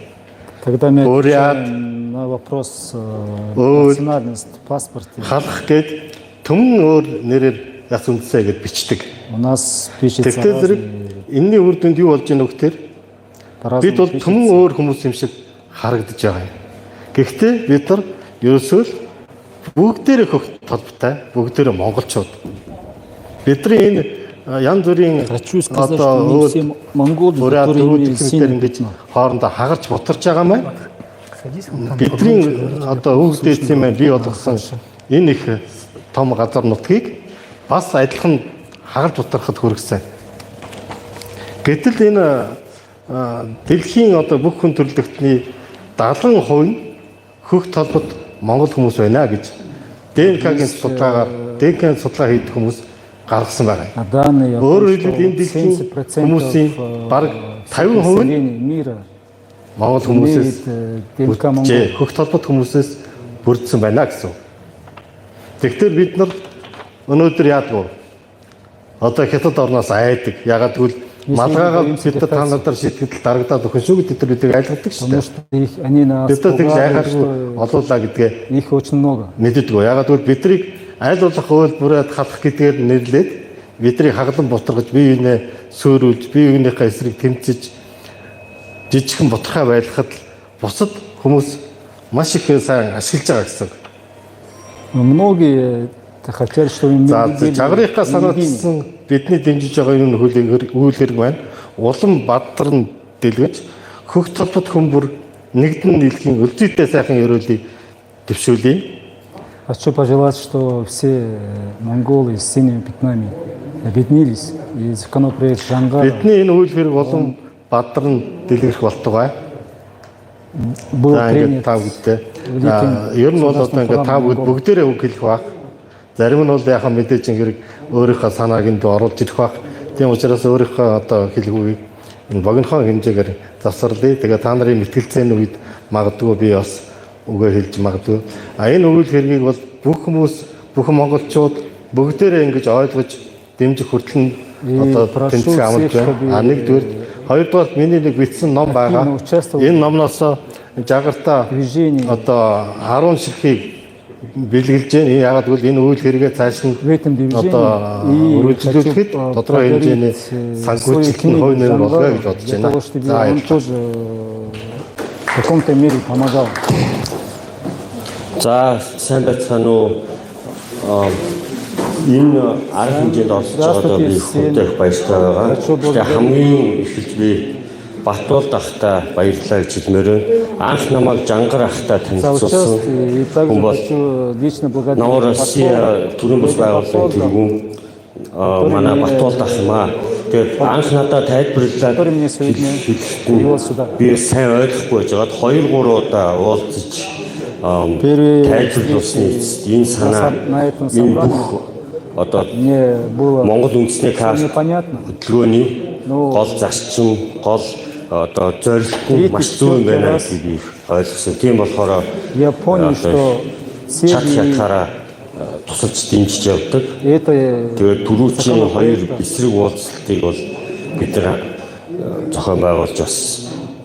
Когда мы отвечаем на вопрос национальности паспорта, халах гээд төмөн өөр нэрээр яс үндэсээ гэж бичдэг. у нас пишется Тэгэхээр зэрэг энэний үр дүнд юу болж ийнө гэхээр бид бол төмөн өөр хүмүүс юм шиг харагдаж байгаа юм. Гэхдээ бид нар ерөөсөө л бүгдээрээ хөх толботой, бүгдээрээ монголчууд. Бидний энэ янз бүрийн одоо ингэж хоорондоо хагарч бутарч байгаа маань бидний одоо өвгдөөс юм бий болгосон энэ их том газар нутгийг бас адилхан хагарч бутархад хүргэсэн. Гэтэл энэ дэлхийн одоо бүх хүн төрөлхтний 70% нь хөх толбод монгол хүмүүс байна гэж ДНК-гийн судалгаа хийдэг хүмүүс гаргасан байна. Өөрөөр хэлбэл энэ дэлхийн хүмүүсийн бараг 50% нь монгол хүмүүсээс хөх толбод хүмүүсээс бүрдсэн байна гэсэн. Тэгэхээр бид нар өнөөдөр яадаг вэ? Одоо хятад орноос айдаг. Ягаад гэвэл малгайгаа бид та надаар шийтгэл дарагдаад өгөх шүү гэдэг бидийг айлгадаг шүү дээ. Бид тэгж айхааргүй олуулаа гэдгээ их очень много. мэддэг. Ягаад гэвэл бидрийг аль болох үйлбүрээд халах гэдгээр нэрлээд бидрийг хаглан бутаргаж бие биенээ сөөрүүлж бие биенийхээ эсрэг тэмцэж жижигхэн бутархай байлгахад бусад хүмүүс маш их сайн ашиглаж байгаа гэсэн. Многие хотят, чтобы Чагарынхаа санаачсан бидний дэмжиж байгаа энэ үйл хэрэг маань улам бадарн дэлгэж хөх толбод хүмүүр нэгдэн нийлхийн өлзийтэй сайхан ёроолыг дэвшүүлье. Хочу пожелать, что все монголы с синими пятнами объединились и законопроект Жангара. Бидний энэ үйл хэрэг улам бадарн дэлгэх болтугай. Был принят. Ер нь бол одоо ингээд та бүгдээрээ үг хэлэх баг. Зарим нь бол яхаа мэдээж ингээд өөрийнхөө санааг энд оруулж ирэх баг. Тийм учраас өөрийнхөө одоо хэлхүүгийг энэ богинохон хэмжээгээр завсарлаа. Тэгээ та нарын мэтгэлцээний үед магадгүй би бас үгээр хэлж магадгүй. А энэ үйл хэргийг бол бүх хүмүүс бүхэн монголчууд бүгдээрээ ингэж ойлгож дэмжих хүртэл нь одоо тэнцвэр амлаж байна. Нэгдүгээр, хоёрдугаар миний нэг бичсэн ном байгаа. Энэ номноос жагарта одоо 10 ширхгийг бэлгэлж байна. Яагаад гэвэл энэ үйл хэрэгээ цааш нь одоо үргэлжлүүлэхэд тодорхой хэмжээний санхүүжилт нь хувь нэмэр болгоё гэж бодож байна. За сайн байцгаана уу? Энэ арга хэмжээнд оролцож байгаадаа би хүнтэй баяртай байгаа. Тэгэхээр хамгийн эхэлж би Батболд ахтай баярлалаа гэж хэлмээр байна. Анх намайг Жангар ахтай танилцуулсан хүн бол Нова Россия төрийн бас байгууллагын тэргүүн манай Батболд ах юм аа. Тэгээд анх надад тайлбарлаад би сайн ойлгохгүй байжгаад 2-3 удаа уулзаж тайлбарлуулсны эцэст энэ санаа энэ бүх одоо Монгол үндэсний карт хөтөлбөрийн гол зарчим, гол одоо зорилго маш зөв юм байна гэж би ойлгосон. Тийм болохоор чатараа тусалж дэмжиж явдаг. Тэгээд түрүүчийн 2 эсрэг уулзалтыг бол бид нар зохион байгуулж бас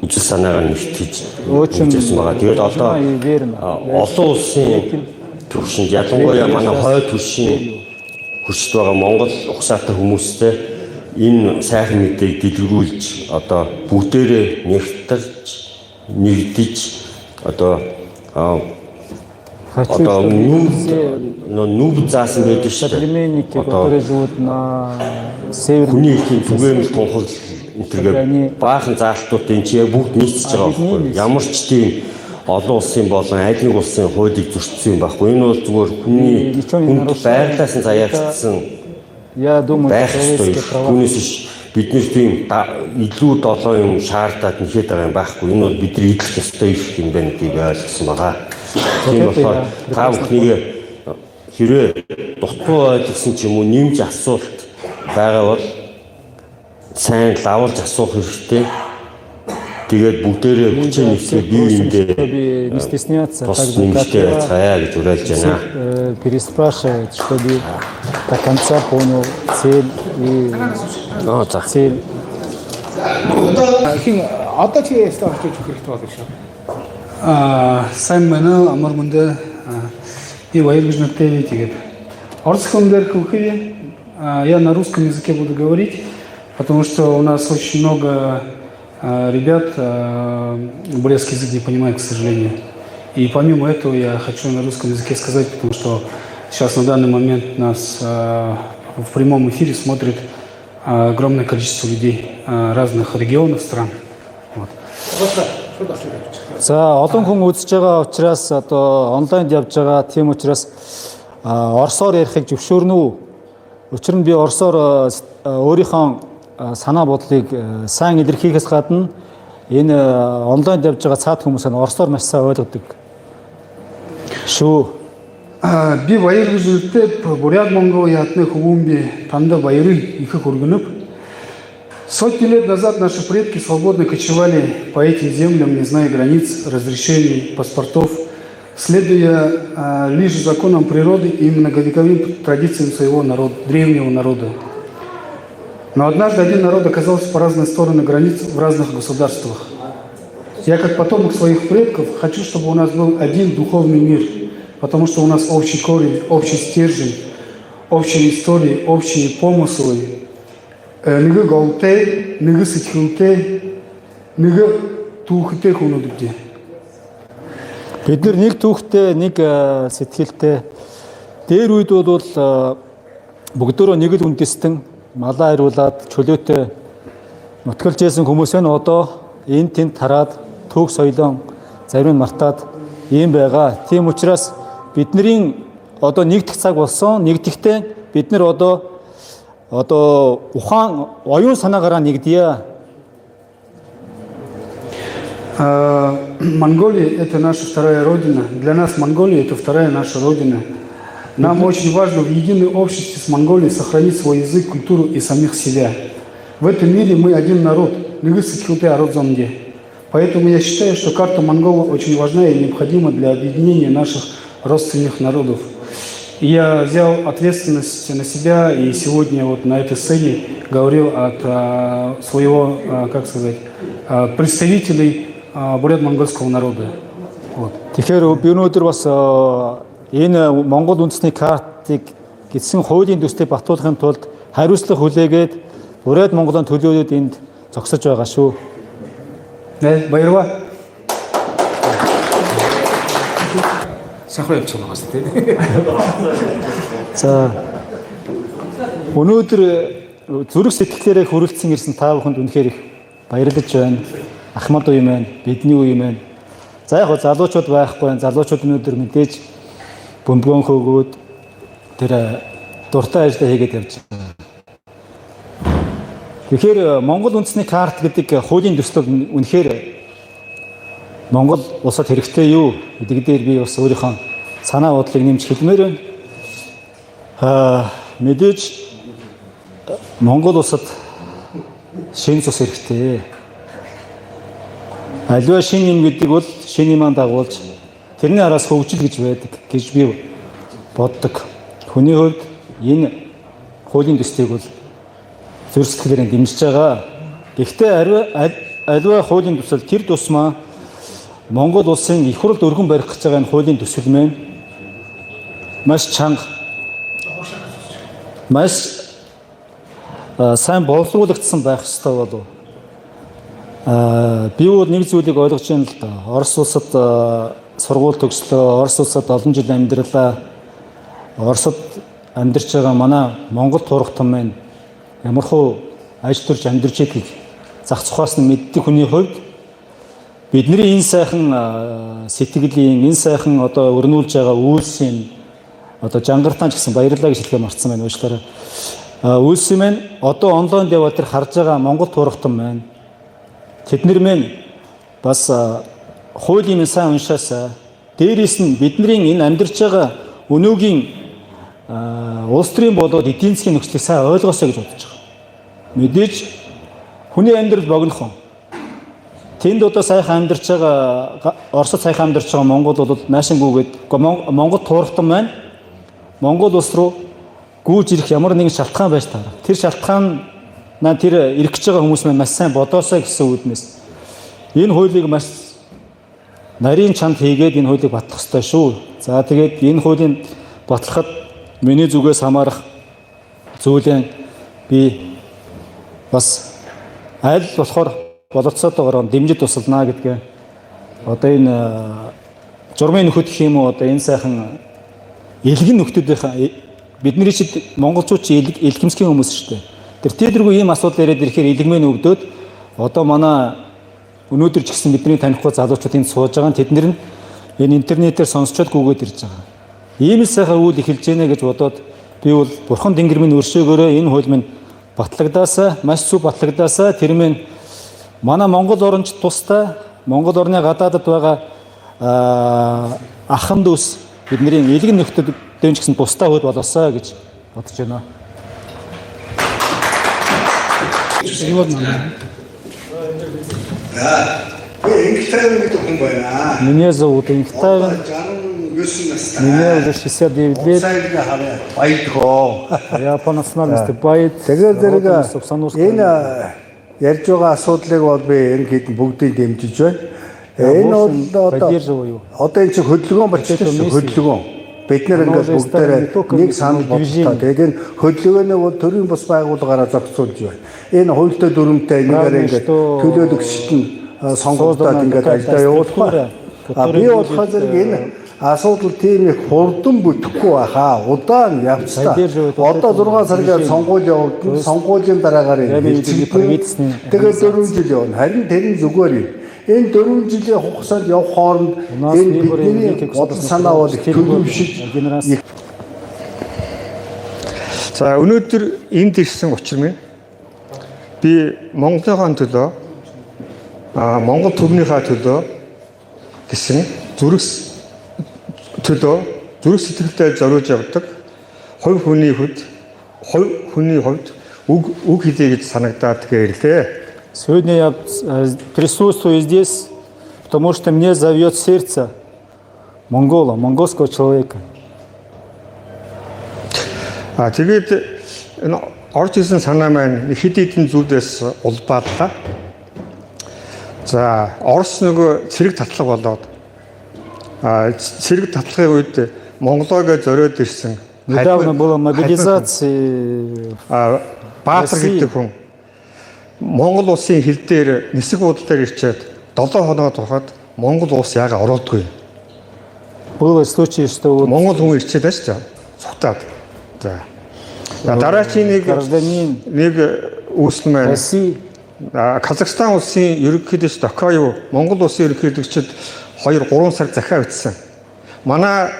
үжил санаагаар нэгтгэж үзсэн байгаа. Тэгээд одоо олон улсын түвшинд ялангуяа манай хойд түвшин хүчтэй байгаа Монгол ухсаатай хүмүүстэй энэ сайхан мэдээг дэлгэрүүлж одоо бүгдээрээ нэгдэж одоо нүб заасан байдаг шүү дээ. Хүний эрхийн түгээмэл тунхаг энтергээ баахан заалтууд энэ чи бүгд нийцэж байгаа байхгүй. Ямар ч тийм олон улсын болон аль нэг улсын хуулийг зөрчсөн юм байхгүй. Энэ бол зүгээр хүнд байглаас нь заяагдсан байх ёстой. Түүнээс биш биднээс тийм илүү долоо юм шаардаад нэхэд байгаа юм байхгүй. Энэ бол бидний идэх ёстой юм байна гэдгийг ойлгосон байгаа. Тийм болохоор та бүхнийг хэрвээ дутуу ойлгосон ч юм уу нэмж асуулт байгаа бол сайн лавлж асуух хэрэгтэй. Тэгээд бүгдээрээ хүчин нэгсээ бие биендээ тус нэмжтэй байцгаая гэж уриалж байна. Переспрашивать, чтобы до конца понял цель и цель. Одоо чи ястаа очиж хэрэгтэй болов шүү. Сайн байна амар мөндө и баяргаж надтай тэгээд орос хүндэр кухи я на русском языке буду говорить, потому что у нас очень много ребят бурятский язык не понимают, к сожалению. И помимо этого я хочу на русском языке сказать, потому что сейчас на данный момент нас в прямом эфире смотрит огромное количество людей разных регионов, стран. Вот. За олон хүн үзэж байгаа учраас одоо онлайнд явж байгаа тийм учраас орсоор ярихыг зөвшөөрнө үү? Учир нь би орсоор өөрийнхөө санаа бодлыг сайн илэрхийлэхээс гадна энэ онлайнд явж байгаа цаад хүмүүс нь орсоор маш сайн ойлгодог шүү. Би баяргаж үлдээд бурят монгол ятны хувумби танда баярыл ихэх өргөнөп. Сотни лет назад наши предки свободно кочевали по этим землям, не зная границ, разрешений, паспортов, следуя лишь законам природы и многовековым традициям своего народа, древнего народа. Но однажды один народ оказался по разные стороны границ в разных государствах. Я, как потомок своих предков, хочу, чтобы у нас был один духовный мир, потому что у нас общий корень, общий стержень, общие истории, общие помыслы. Нэг голтэй, нэг сэтгэлтэй, нэг түүхтэй хүмүүс үү? Бид нэг түүхтэй, нэг сэтгэлтэй. Дээр үед бол бүгдөө нэг л үндэстэн малаа хариулаад чөлөөтэй нутгалжсэн хүмүүс нь одоо энэ тэнд тараад төг соёлон зарим нь мартаад ийм байгаа. Тийм учраас бидний одоо нэгдэх цаг болсон. Нэгдэхдээ бид нар одоо ухаан оюун санаагаараа нэгдъя. Монголия – это наша вторая родина. Для нас Монголия – это вторая наша родина. Нам очень важно в едином обществе с Монголией сохранить свой язык, культуру и самих себя. В этом мире мы один народ. Поэтому я считаю, что карта монголов очень важна и необходима для объединения наших родственных народов. я взял ответственность на себя и сегодня вот на этой сцене говорил от своего, как сказать, представителей бурят-монгольского народа. Вот. Тэгэхээр би өнөөдөр бас энэ Монгол үндэсний картыг гидсэн хуулийн төслийг батлуулахын тулд хариуцлага хүлээгээд Бурят Монголын төлөөлөд энд зогсож байгаа шүү. 네, баярлалаа. Санхүү явуулсан байгаас тийм. За өнөөдөр зүрх сэтгэлээрээ хүрэлцэн ирсэн та бүхэнд үнэхээр их баярлаж байна. Ахмад уу юм байна, бидний уу юм байна. За яг залуучууд байхгүй байна. Залуучууд өнөөдөр мэдээж бөмбөгөн хөөгөөд тэр дуртай ажиллаа хийгээд явж байгаа. Тэгэхээр Монгол үндэсний карт гэдэг хуулийн төслөг үнэхээр Монгол улсад хэрэгтэй юу гэдэг дээр би бас өөрийнхөө санаа бодлыг нэмж хэлмээр байна. Мэдээж Монгол улсад шинэ цус хэрэгтэй. Аливаа шинэ юм гэдэг бол шинэ юмаа дагуулж тэрний араас хөгжил гэж байдаг гэж би боддог. Хүний хувьд энэ хуулийн төслийг бол зүрх сэтгэлээр дэмжиж байгаа. Гэхдээ аливаа хуулийн төсөл тэр тусмаа Монгол улсын их хурлд өргөн барих гэж байгаа энэ хуулийн төсөл маань маш чанга, маш сайн боловсруулагдсан байх ёстой болов. Би бол нэг зүйлийг ойлгож байна л да. Орос улсад сургууль төгслөө, Орос улсад олон жил амьдралаа. Оросд амьдарч байгаа манай Монгол турхтан маань ямархуу ажил төрж амьдарч идэх зах цухаас нь мэддэг хүний хувьд бидний энэ сайхан сэтгэлийн, энэ сайхан одоо өрнүүлж байгаа үйлсийн одоо жангартаа ч гэсэн баярлалаа гэж хэлэхээ марцсан байна уучлаарай. Үйлсийн маань одоо онлайнд яваад тэр харж байгаа Монгол турхтан маань тэднэр маань бас хуулийн сайн уншаасаа дээрээс нь бидний энэ амьдарч байгаа өнөөгийн улс төрийн болоод эдийн засгийн нөхцөлийг сайн ойлгосоо гэж бодож байгаа. Мэдээж хүний амьдрал богинохон. Тэнд одоо сайхан амьдарч байгаа Оросд сайхан амьдарч байгаа Монгол бол наашингүйгээд Монгол туурхтан маань Монгол улс руу гүйж ирэх ямар нэгэн шалтгаан байж таарах. Тэр шалтгаан тэр ирэх гэж байгаа хүмүүс маань маш сайн бодоосоо гэсэн үүднээс энэ хуулийг маш нарийн чанд хийгээд энэ хуулийг батлах ёстой шүү. За тэгээд энэ хуулийг батлахад миний зүгээс хамаарах зүйлэн би бас аль болохоор боловцоотойгоор дэмжиж тусалнаа гэдгээ одоо энэ журмын нөхөд гэх юм уу одоо энэ сайхан элгэн нөхдүүдийнхаа бидний чид монголчууд чи элгэмсгийн хүмүүс шүү дээ. Тэр тийдэргүй ийм асуудал яриад ирэхээр элгмэн өвдөд одоо манай өнөөдөр ч гэсэн бидний танихгүй залуучууд энд сууж байгаа тэднэр нь энэ интернетээр сонсчод гүгээд ирж байгаа. Ийм сайхан үйл эхэлж гэнэ гэж бодоод би бол бурхан Тэнгэр минь өршөөгөөрөө энэ хууль минь батлагдаасаа маш сүв батлагдаасаа тэр минь манай Монгол оронч тустай Монгол орны гадаадд байгаа ахын дүүс бидний элгэн нөхдөд дэвч гэсэн тустай хууль болоосаа гэж бодож байна. Меня зовут Инхтавин. Мне уже 69 лет. Я по национальности байд. Энэ ярьж байгаа асуудлыг бол би ерөнхийдөө бүгдийг дэмжиж байна. Энэ бол одоо энэ чинь хөдөлгөөн болчихсон хөдөлгөөн. Бид нэр ингээд бүгдээрээ нэг санал бодлоо. Тэгээд энэ хөдөлгөөний бол төрийн бас байгууллагаараа зохицуулж байна. Энэ хуультай дүрмтэй нэгээр ингээд төлөөлөх шитэн сонгогдоод ингээд ажиллаа явуулах байна. Би болохоор зэрэг энэ асуудал тийм их хурдан бүтэхгүй байхаа. Удаан явцтай. Одоо 6 саргаар сонгуул явуулсан. Сонгуулийн дараагаар тэгээд 4 жил явна. Харин тэрний зүгээр юм. Энэ 4 жилийн хугацаанд явах хооронд энэ бидний бодол санаа бол төлөвшиж. За өнөөдөр энд ирсэн учир минь би Монголын төлөө Монгол төвнийхээ төлөө гэсэн зүрх сэтгэлтэй зориулж явдаг хувь хүний хувьд үг хэлье гэж санагдаад ирлээ. Сегодня я присутствую здесь, потому что мне зовет сердце монгола, монгольского человека. Тэгээд энэ орж исэн санаа маань хэд хэдэн зүйлээс улбаадлаа. За Орос нөгөө цэрэг татлага болоод цэрэг татлагын үед Монголоо зориод ирсэн. Недавно была мобилизация. Баатар гэдэг хүн Монгол улсын хил дээр нисэх буудал дээр ирчээд 7 хоноо тухайд Монгол улс яага оролдгүй. Было случай, что вот Монгол хүн ирчээд байж та цухтаад. За. Дараачийн нэг үүсэл маань Казахстан улсын ерөнхийлөгч Токаев Монгол улсын ерөнхийлөгчд 2-3 сар захиа бичсэн. Манай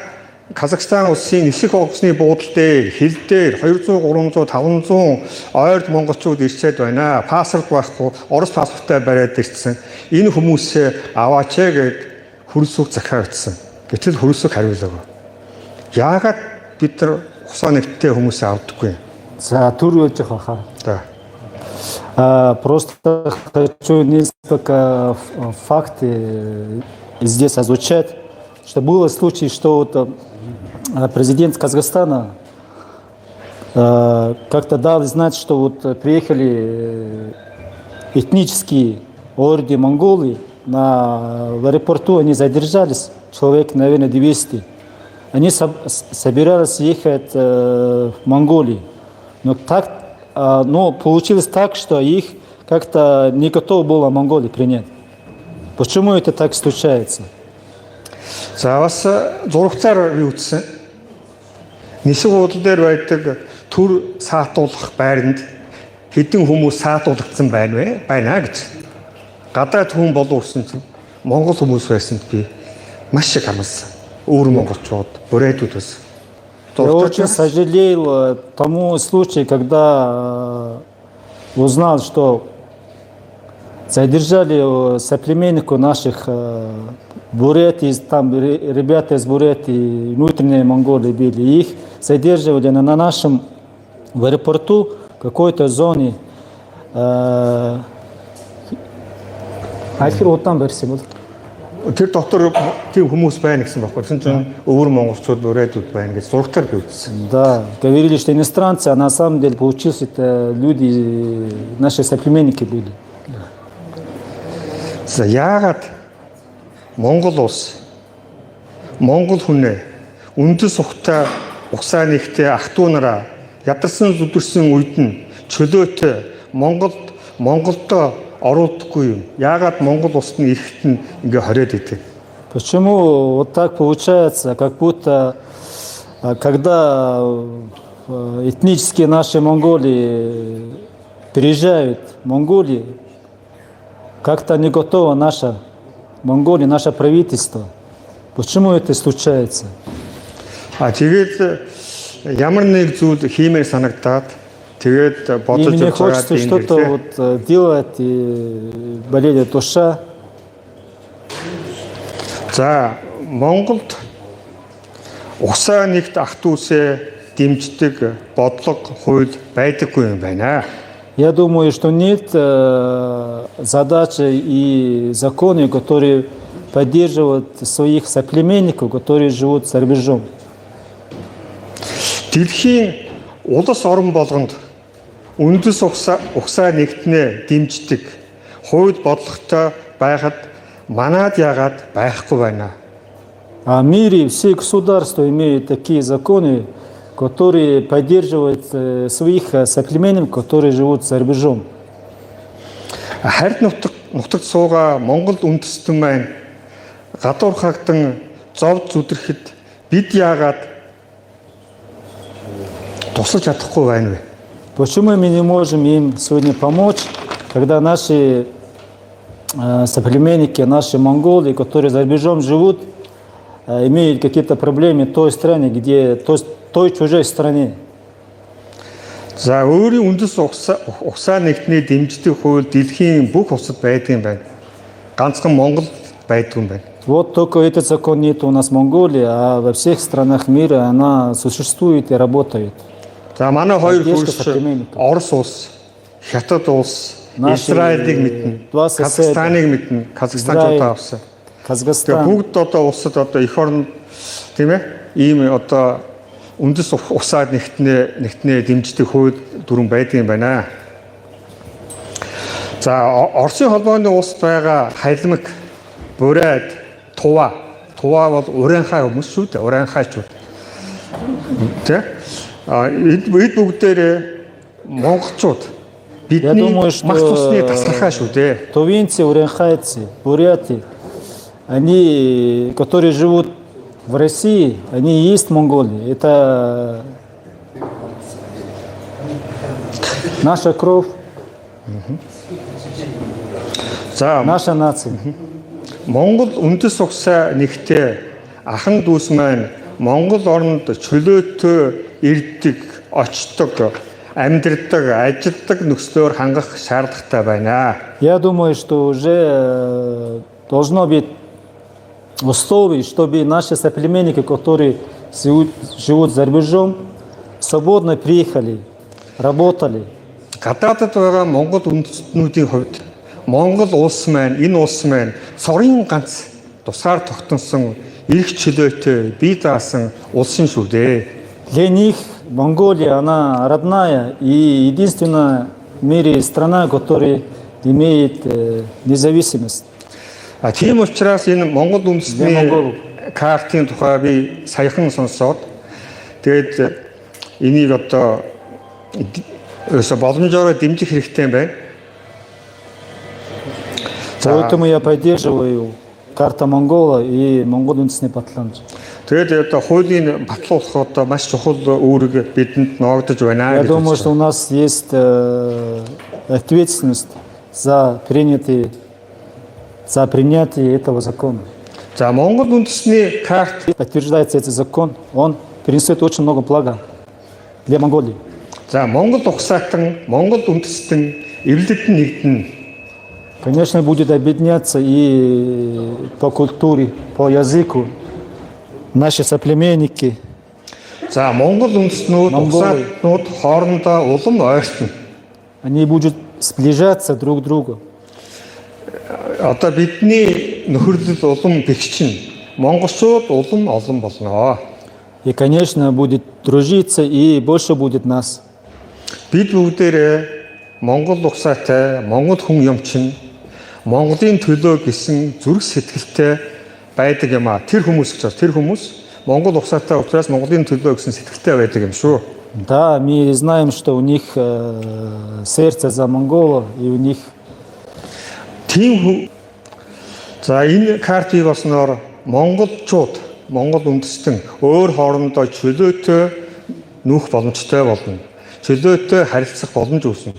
Казахстан улсын нисэх онгоцны буудал дээр хил дээр 200, 300, 500 ойрд монголчууд ирчээд байна. Паспорт байхгүй, Орос паспорттай бариад ирсэн. Энэ хүмүүсээ аваач гэд хөрөлсөг захиа бичсэн. Гэтэл хөрөлсөг хариулаагүй. Яагаад бид нар хусаа нэгттэй хүмүүсээ авдаггүй? за тур болж байгаа. Да. Просто хочу несколько факты здесь озвучать, что было случай, что вот президент Казахстана как-то дал знать, что вот приехали этнические орды монголы в аэропорту, они задержались, человек, наверное, 200. Они собирались ехать в Монголию, но получилось так, что их как-то не готова была Монголия принять. Почему это так случается? За бас зурагцаар юу ütсэн? Нисэх буудал дээр байдаг төр саатуулах байранд хэдэн хүмүүс саатуулагдсан байна гэж. Гадаад хүн боловсон чинь монгол хүмүүс байсанд би маш их хамсан. Өөр монголчууд, бүрээдүүд байсан. Я очень сожалел тому случаю, когда узнал, что задержали соплеменников наших Бурятии, там ребята из Бурятии, внутренней Монголии были. Их задерживали на нашем в аэропорту какой-то зоне. Ахир вот там версия была. Тэр доктор тийм хүмүүс байна гэсэн байхгүй. Тэгсэн чинь өөр монголчууд бүрээдүүд байна гэж зургатаар би үзсэн. Да, говорили, что иностранцы, а на самом деле получилось, это люди, наши соплеменники были. За яагаад Монгол улс Монгол хүнээ үндэс ухтаа угсаа нэгтээ ах トゥ нараа ядарсан зүдэрсэн үед нь чөлөөтэй Монголдо оруулдаггүй юм. Яагаад Монгол улсад нь ирэхэд нь ингээ хориод идэг? Почему вот так получается, как будто когда этнические наши монголи приезжают в Монголию, как-то не готово наша Монголия, наше правительство. Почему это случается? Тэгээд ямар нэг зүйл хиймээр санагдаад тэгээд бодож мне хочется что-то вот делать и болеть душа. За Монголд усаа нэгт ах トゥ усээ дэмждэг бодлого хууль байдаггүй юм байна. Я думаю, что нет задачи и законы, которые поддерживают своих соплеменников, которые живут за рубежом. Дэлхийн улс орон болгонд үндэс угсаа нэгтнээ дэмждэг хууль бодлоготой байхад манад яагаад байхгүй байна? А в мире все государства имеют такие законы, которые поддерживают своих соплеменников, которые живут за рубежом. Хард нутагт суугаа Монгол үндэстэн маань гадуур хагдан зовд зүдрэхэд бид яагаад тусалж чадахгүй байна вэ? Почему мы не можем им сегодня помочь, когда наши соплеменники, наши монголы, которые за рубежом живут, имеют какие-то проблемы в той стране, той чужой стране? За өөрийн үндэс угсаа нэгтний дэмждэг хууль дэлхийн бүх улсад байдаг юм байна. Ганцхан Монгол байдаг юм байна. Вот только этот закон нет у нас в Монголии, а во всех странах мира она существует и работает. За манай хоёр хөлс Орос улс, Хятад улс, Израилийг мэднэ, Казахстаныг мэднэ, Казахстанчуудаа авсан. Казахстан. Бүгд одоо улсад одоо эх орн тийм ээ ийм одоо үндэс усаад нэгтнээ дэмждэг хууль дүрэн байдаг юм байна. За Оросын холбооны улсад байгаа халимаг, бурайд, тува бол урайхай хүмүүс шүү дээ. Урайхайчууд. Тэ? Эд бүгдээрээ монголчууд бидний мах цусны тасалхай шүү дээ. Тувинцы, уренхайцы, буряты, они, которые живут в России, они и есть Монголия. Это наша кровь, наша нация. Монгол үндэс угсаа нэгтээ ахан дүүс маань Монгол оронд чөлөөтэй ирдэг, очдог, амьдардаг, ажилдаг нөхцлөөр хангах шаардлагатай байна. Я думаю, что уже должно быть условий, чтобы наши соплеменники, которые живут за рубежом, свободно приехали, работали. Гадаадд байгаа Монгол үндэстнүүдийн хувьд Монгол улс маань, энэ улс маань цорын ганц тусгаар тогтносон их чөлөөтэй бие даасан улсын шүү дээ. Для них Монголия, она родная и единственная в мире страна, которая имеет независимость. Тийм учраас энэ Монгол үндэстний картын тухай би саяхан сонсоод тэгээд энийг одоо боломжоор дэмжих хэрэгтэй байна. Поэтому я поддерживаю карта Монгола и Монгол үндэсний батламж. Тэгээд одоо хуулийн батлуулах одоо маш чухал үүрэг бидэнд ногдож байна. Я думаю, что у нас есть ответственность за принятие этого закона. За Монгол үндэсний карт подтверждается этот закон, он принесет очень много блага для Монголии. За Монгол ухсаатан, Монгол үндэстэн эвлэлд нэгдэн. Конечно, будет объединяться и по культуре, по языку наши соплеменники. За Монгол үндэстнүүд, ухсаатнууд хоорондоо улам ойртно. Они будут сближаться друг к другу. Одоо бидний нөхөрлөл улам бэхжин. Монголчууд улам олон болно. И, конечно, будет дружиться и больше будет нас. Бид бүгдээрээ Монгол ухсаатай, Монгол хүн юмчин, Монголын төлөө гэсэн зүрх сэтгэлтэй байдаг юм а. Тэр хүмүүс гэж байна. Тэр хүмүүс Монгол ухсаатай учраас Монголын төлөө гэсэн сэтгэлтэй байдаг юм шүү. Да, мы знаем, что у них сердце за Монгола и у них. Тийм. За энэ картыг болсноор монголчууд, Монгол үндэстэн өөр хоорондоо чөлөөтэй нүүх боломжтой болно. Чөлөөтэй харилцах боломж үүснэ.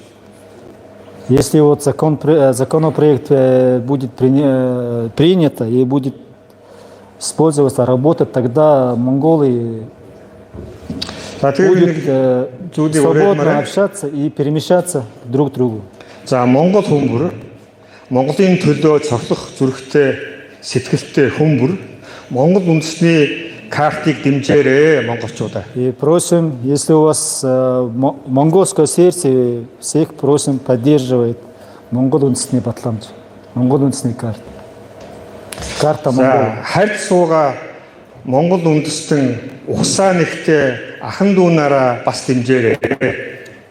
Если вот законопроект будет принято и будет использоваться, работать, тогда монголы будут свободно общаться и перемещаться друг к другу. За Монгол хүмүүр Монголын төлөө цоглох зүрхтэй, сэтгэлтэй хүмүүр Монгол үндэсний картыг дэмжээрэй монголчуудаа. И просим, если у вас монгольское сердце, всех просим поддерживать Монгол үндэсний батламж, Монгол үндэсний карта. Карта Монголия. Харьд сууга Монгол үндэстэн ухсаа нэгтээ ахан дүүнаараа бас дэмжээрэй.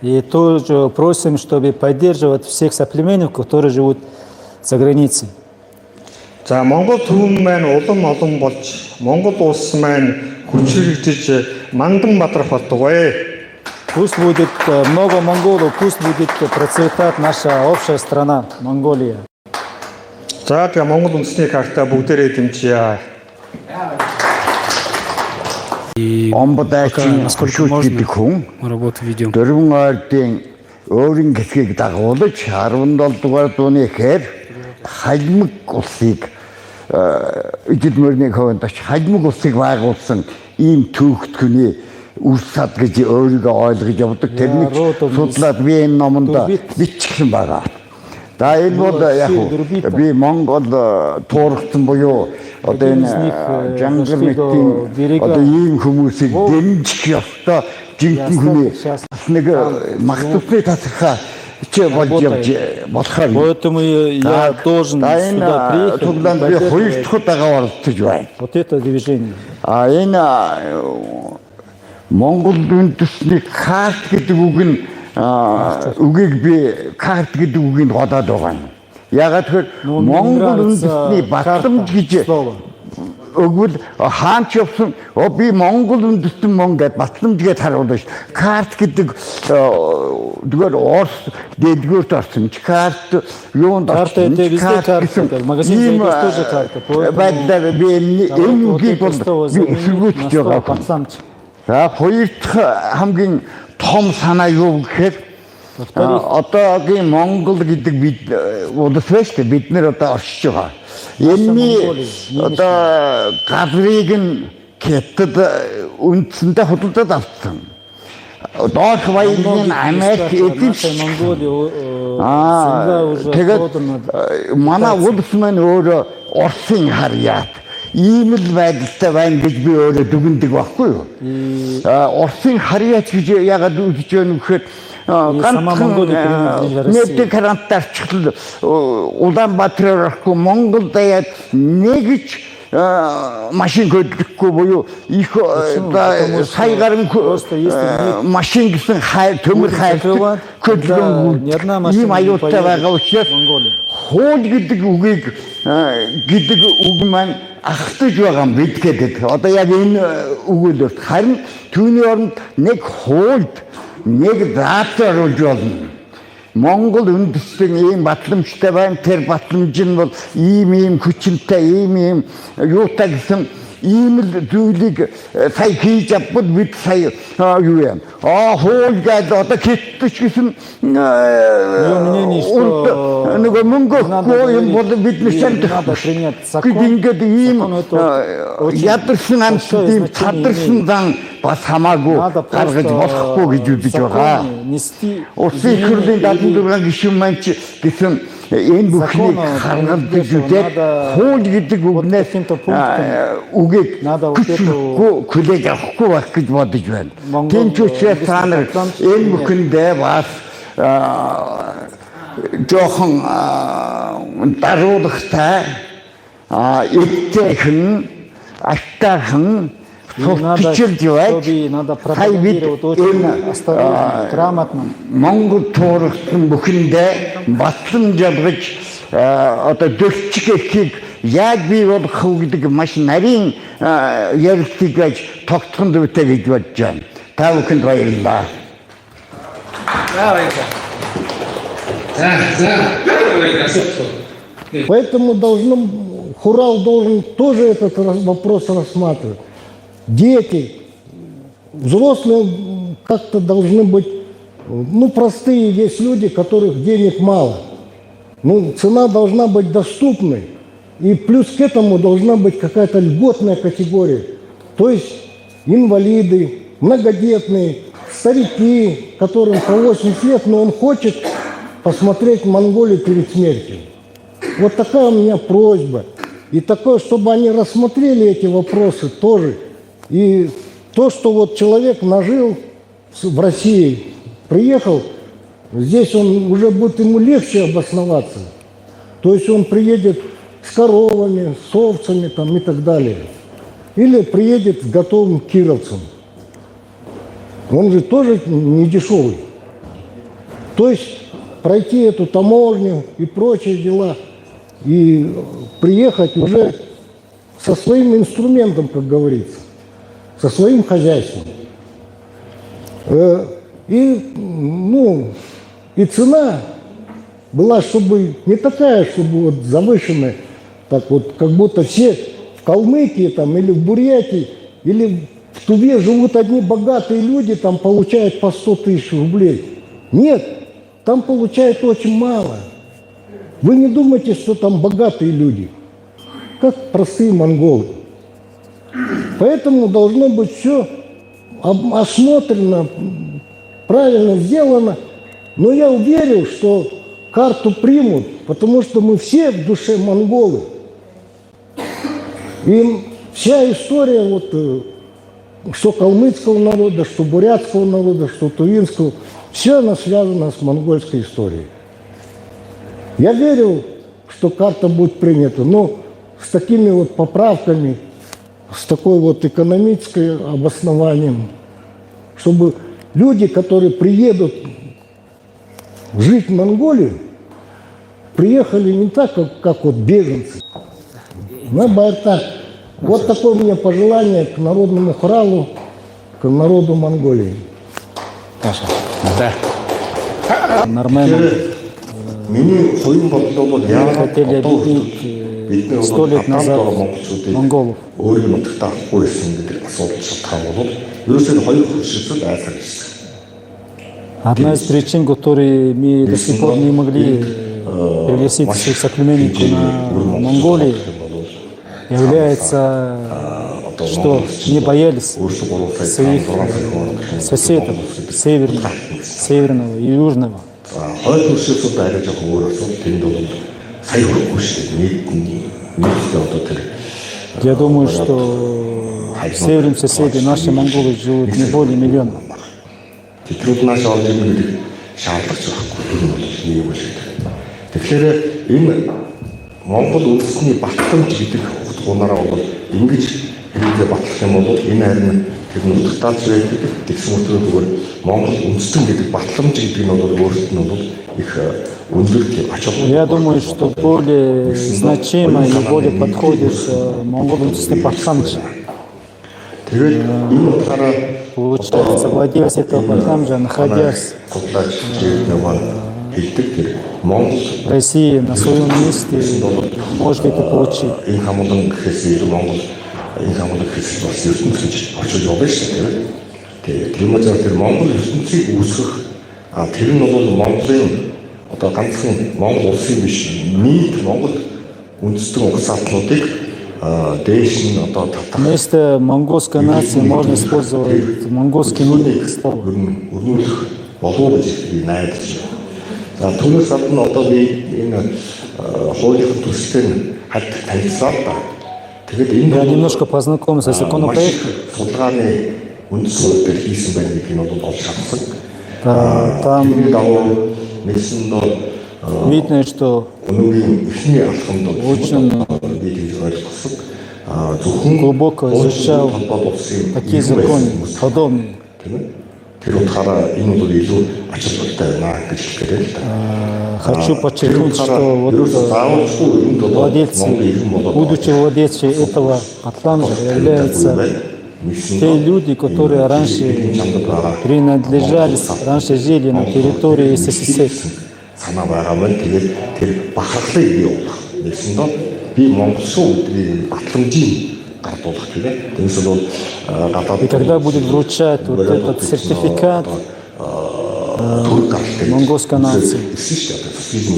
И тоже просим, чтобы поддерживать всех соплеменников, которые живут за границей. За Монгол төвөн маань улам олон болж Монгол улс маань хүчрэгдэж мандан бадрах болтугай. Пусть будет много монголов, пусть будет процветать наша общая страна Монголия. За тэгээ Монгол үндэсний карта бүгдээрээ дэмжье. Омбодаачин сколько гэдэг хүн дөрвөн ойрдын өөрийн гэсгийг дагуулж 17 дугаар дууны хээр халимаг улсыг эдмөрний хөвөнд халимаг улсыг байгуулсан ийм түүхтгүний үс сад гэж өөрийгөө ойлгож явдаг тэрнийг судлаад би энэ номонд бичсэн байгаа. За энэ бол яг би Монгол туурхсан буюу одоо энэ жангар мэтийн одоо ийм хүмүүсийг дэмжих ёстой жинхэнэ хүний нэг магтусны тасархаа чи болж явж болохоор. Поэтому я должен сюда приехать. Би хоёрдоход байгаа оролцож байна. Вот это движение. Энэ Монгол үндэсний карт гэдэг үг нь үгийг би карт гэдэг үгийг бодоод байгаа юм. Ягаад гэхээр Монгол үндэсний батламж гэж өгвөл хаан ч явсан би Монгол үндэстэн мөн гэж батламж гэж харуулна ш. Карт гэдэг зүгээр Орос дэлгүүрт орсон ч карт юунд орсон карт магазин тоже карта. Бадар би энэ үгийг эсэргүүцэж байгаа батламж. За хоёр дахь хамгийн том санаа юу гэхээр одоогийн Монгол гэдэг бид улс биш үү? Бид нэр одоо оршиж байгаа. Энэний одоо газрыг нь Хятад үндсэндээ худалдаад авсан. Доорх баярын Америк эдгэж тэгээд манай улс маань өөрөө Оросын харьяат ийм л байдалтай байна гэж би өөрөө дүгнэдэг байхгүй юу? Оросын харьяат гэж яагаад үзэж байна гэхээр Нефть гарантаар чихл Улаанбаатар орхгүй Монгол даяад нэгж машин хөдлөхгүй буюу их сая гаруй машин гэсэн төмөр хайртай хөдөлгөөн ийм аюултай байгаа учраас хууль гэдэг үгийг гэдэг үг маань ахтаж байгаа юм бидгээд. Одоо яг энэ үгэл харин түүний оронд нэг хуульд нэг даатар оруулж болно. Монгол үндэстэн ийм батламжтай байна. Тэр батламж нь бол ийм хүчинтэй, ийм юутай гэсэн ийм л зүйлийг сая хийж авбал бид сая юу юм. Хууль гэдэг одоо хэттэж гэсэн нэг мөнгө юм бол бид нэшэнд ингээд ийм ядарсан амт ийм цадарсан зан бас хамаагүй гаргаж болохгүй гэж үзэж байгаа. Улсын хурлын 74 гишүүн маань ч гэсэн энэ бүхнийг харгалзаж үзээд хууль гэдэг үгнээс үгийг хүлээж авахгүй байх гэж бодож байна. Тэнч учраас та нар энэ бүхэндээ бас жоохон даруулагтай эвтэйхэн аттайхан Тичэлж байж сая бид грамотно Монгол туурсан бүхэндээ батлан жабгаж одоо дөрчих эхийг яг бий болох гэдэг маш нарийн ярилцгийг байж тогтхон зүйтэй гэж бодож байна. Та бүхэнд баярлалаа. Поэтому Хурал должен тоже этот вопрос рассматривать. Дети, взрослые как-то должны быть, простые есть люди, которых денег мало. Цена должна быть доступной. И плюс к этому должна быть какая-то льготная категория. То есть инвалиды, многодетные, старики, которым по 80 лет, но он хочет посмотреть Монголию перед смертью. Вот такая у меня просьба. И такое, чтобы они рассмотрели эти вопросы тоже. И то, что вот человек нажил в России, приехал, здесь он уже будет ему легче обосноваться. То есть он приедет с коровами, с овцами там, и так далее. Или приедет с готовым кировцем. Он же тоже не дешевый. То есть пройти эту таможню и прочие дела, и приехать уже со своим инструментом, как говорится, со своим хозяйством. И цена была, чтобы не такая, чтобы вот завышенная, так вот, как будто все в Калмыкии там, или в Бурятии, или в Туве живут одни богатые люди, там получают по 100 тысяч рублей. Нет, там получают очень мало. Вы не думайте, что там богатые люди, как простые монголы. Поэтому должно быть все осмотрено, правильно сделано. Но я уверен, что карту примут, потому что мы все в душе монголы. И вся история, вот, что калмыцкого народа, что бурятского народа, что тувинского, все она связана с монгольской историей. Я верю, что карта будет принята, но с такими вот поправками, с такой вот экономическим обоснованием. чтобы люди, которые приедут жить в Монголию, приехали не так, как вот беженцы. Наоборот, так. Вот такое у меня пожелание к народному хоралу, к народу Монголии. Нормально. Миний хувийн бодлоо бол Хотели объединить 100 лет назад монголов. өөрийн нутагтаа авахгүй байсан гэдэг асуудал шалтгаан бол ерөөсөө хоёр хурцлал айсаар ирсэн. Одна из причин, которые мы до сих пор не могли пригласить своих соплеменников на Монголию, является, что не боялись своих соседов северного и южного. Хоёр хурцлал арай жоохон өөр асуудал тэнд бол сая хүрэхгүй шүү дээ. Нийтдээ одоо тэр Я думаю, что в северном соседе наши монголы живут не более миллиона. тэдгүүд нааш орж ирнэ гэдэг шаардлагач байхгүй юм бол тэгэхээр энэ Монгол үндэсний батламж гэдэг утгаараа бол ингэж хэлээ батлах юм бол энэ харин тэр нутагтаа байдаг тэгсэн мэт Монгол үндэстэн гэдэг батламж гэдэг нь бол өөрөлт нь бол их өндөр ач холбогдол. Я думаю, что более значимо и более подходит монгол үндэстний батламж. Тэгээд энэ утгаараа Получается, владелец этого батламжа, находясь в России на своем месте, может это получить. Энэ хамуулан гэхээс Монгол энэ хамуулан гэхээс бас ертөнцийн очиж явна шүү дээ. Тэгээд тийм учраас тэр Монгол ертөнцийг үүсгэх тэр нь бол Монголын одоо ганцхан Монгол улсын биш нийт Монгол үндэстэн угсаатлуудыг вместо монгольской нации можно использовать монгольский язык. Түүнээс гадна одоо би энэ хуулийн төслийн хад танилцлаа та. Тэгээд энэ Я немножко познакомился с законопроектом. Судалгааны үндэс дээр хийсэн байна гэдгийг нь бол олж харсан. Там видно, что очень глубоко изучал такие законы, подобные. Хочу подчеркнуть, что вот владельцы, будучи владельцами этого батламжа, являются те люди, которые раньше принадлежали, раньше жили на территории СССР. Санаа байгаа мэн тэгээд тэр бахархлыг бий болгох. Нэгсэндээ би монголчууд өдрийн батламжийн гардуулах тийм. Тэгээс бол И когда будет вручать вот этот сертификат монгольской нации,